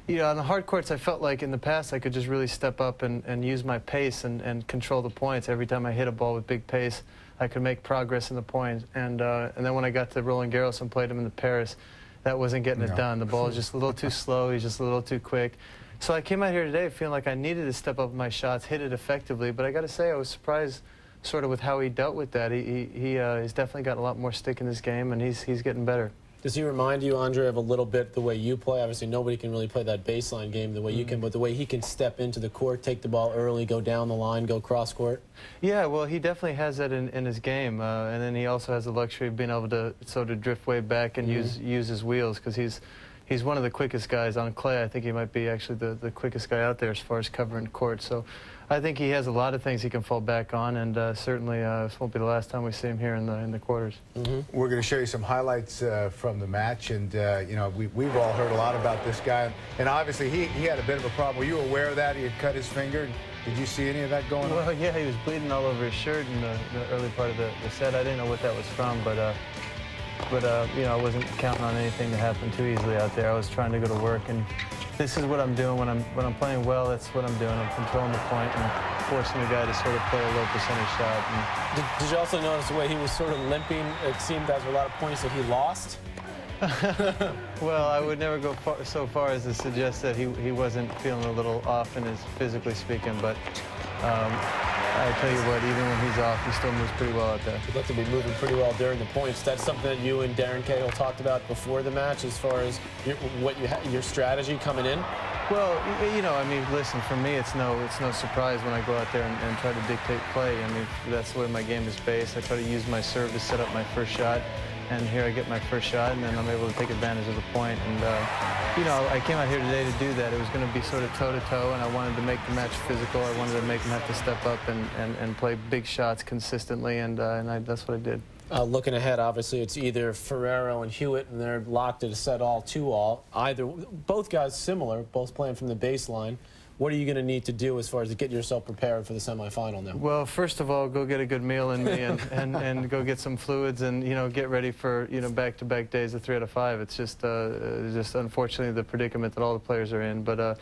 [SPEAKER 11] you know, on the hard courts, I felt like in the past I could just really step up and use my pace and control the points. Every time I hit a ball with big pace, I could make progress in the points. And then when I got to Roland Garros and played him in the Paris, that wasn't getting it done. The ball was just a little too slow. He's just a little too quick. So I came out here today feeling like I needed to step up my shots, hit it effectively. But I got to say, I was surprised sort of with how he dealt with that. He's definitely got a lot more stick in this game, and he's getting better.
[SPEAKER 7] Does he remind you, Andre, of a little bit the way you play? Obviously, nobody can really play that baseline game the way you can, but the way he can step into the court, take the ball early, go down the line, go cross-court?
[SPEAKER 11] Yeah, well, he definitely has that in his game, and then he also has the luxury of being able to sort of drift way back and use his wheels, because he's one of the quickest guys on clay. I think he might be actually the quickest guy out there as far as covering court. So I think he has a lot of things he can fall back on, and certainly this won't be the last time we see him here in the quarters.
[SPEAKER 10] We're going to show you some highlights from the match, and you know, we've all heard a lot about this guy, and obviously he had a bit of a problem. Were you aware of that? He had cut his finger. Did you see any of that going on?
[SPEAKER 11] Well, yeah, he was bleeding all over his shirt in the early part of the set. I didn't know what that was from, but you know, I wasn't counting on anything to happen too easily out there. I was trying to go to work, and this is what I'm doing when I'm playing well. That's what I'm doing. I'm controlling the point and forcing the guy to sort of play a low percentage shot. And
[SPEAKER 7] Did you also notice the way he was sort of limping? It seemed as a lot of points that he lost.
[SPEAKER 11] well, I would never go so far as to suggest that he wasn't feeling a little off in his physically speaking, but I tell you what, even when he's off, he still moves pretty well out there.
[SPEAKER 7] He'd look to be moving pretty well during the points. That's something that you and Darren Cahill talked about before the match, as far as your strategy coming in.
[SPEAKER 11] Well, you know, I mean, listen, for me, it's no surprise when I go out there and try to dictate play. I mean, that's the way my game is based. I try to use my serve to set up my first shot. And here I get my first shot, and then I'm able to take advantage of the point. And, you know, I came out here today to do that. It was going to be sort of toe-to-toe, and I wanted to make the match physical. I wanted to make them have to step up and play big shots consistently, and that's what I did.
[SPEAKER 7] Looking ahead, obviously, it's either Ferrero and Hewitt, and they're locked at a set all 2-all. Both guys similar, both playing from the baseline. What are you going to need to do as far as to get yourself prepared for the semifinal now?
[SPEAKER 11] Well, first of all, go get a good meal in me and go get some fluids and, you know, get ready for, you know, back-to-back days of 3 out of 5. It's just unfortunately the predicament that all the players are in. But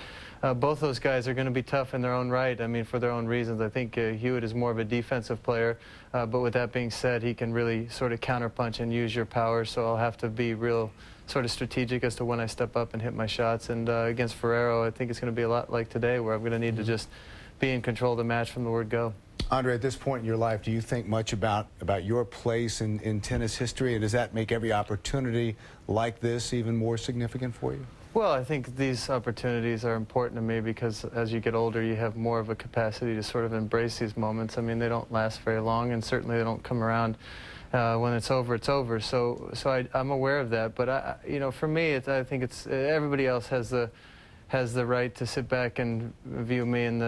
[SPEAKER 11] both those guys are going to be tough in their own right. I mean, for their own reasons. I think Hewitt is more of a defensive player. But with that being said, he can really sort of counterpunch and use your power. So I'll have to be real sort of strategic as to when I step up and hit my shots. And against Ferrero, I think it's going to be a lot like today, where I'm going to need to just be in control of the match from the word go.
[SPEAKER 10] Andre, at this point in your life, do you think much about your place in tennis history, and does that make every opportunity like this even more significant for you?
[SPEAKER 11] Well, I think these opportunities are important to me because as you get older, you have more of a capacity to sort of embrace these moments. I mean, they don't last very long, and certainly they don't come around when it's over, it's over. So I'm aware of that. But you know, for me, I think it's everybody else has the right to sit back and view me in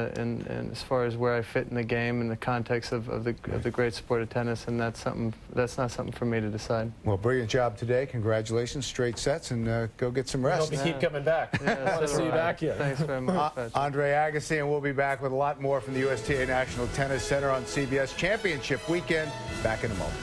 [SPEAKER 11] as far as where I fit in the game in the context of the great sport of tennis, and that's not something for me to decide.
[SPEAKER 10] Well, brilliant job today. Congratulations, straight sets, and go get some rest.
[SPEAKER 7] I hope you keep coming back. I want to see you back here.
[SPEAKER 11] Thanks very much.
[SPEAKER 10] Andre Agassi, and we'll be back with a lot more from the USTA National Tennis Center on CBS Championship Weekend. Back in a moment.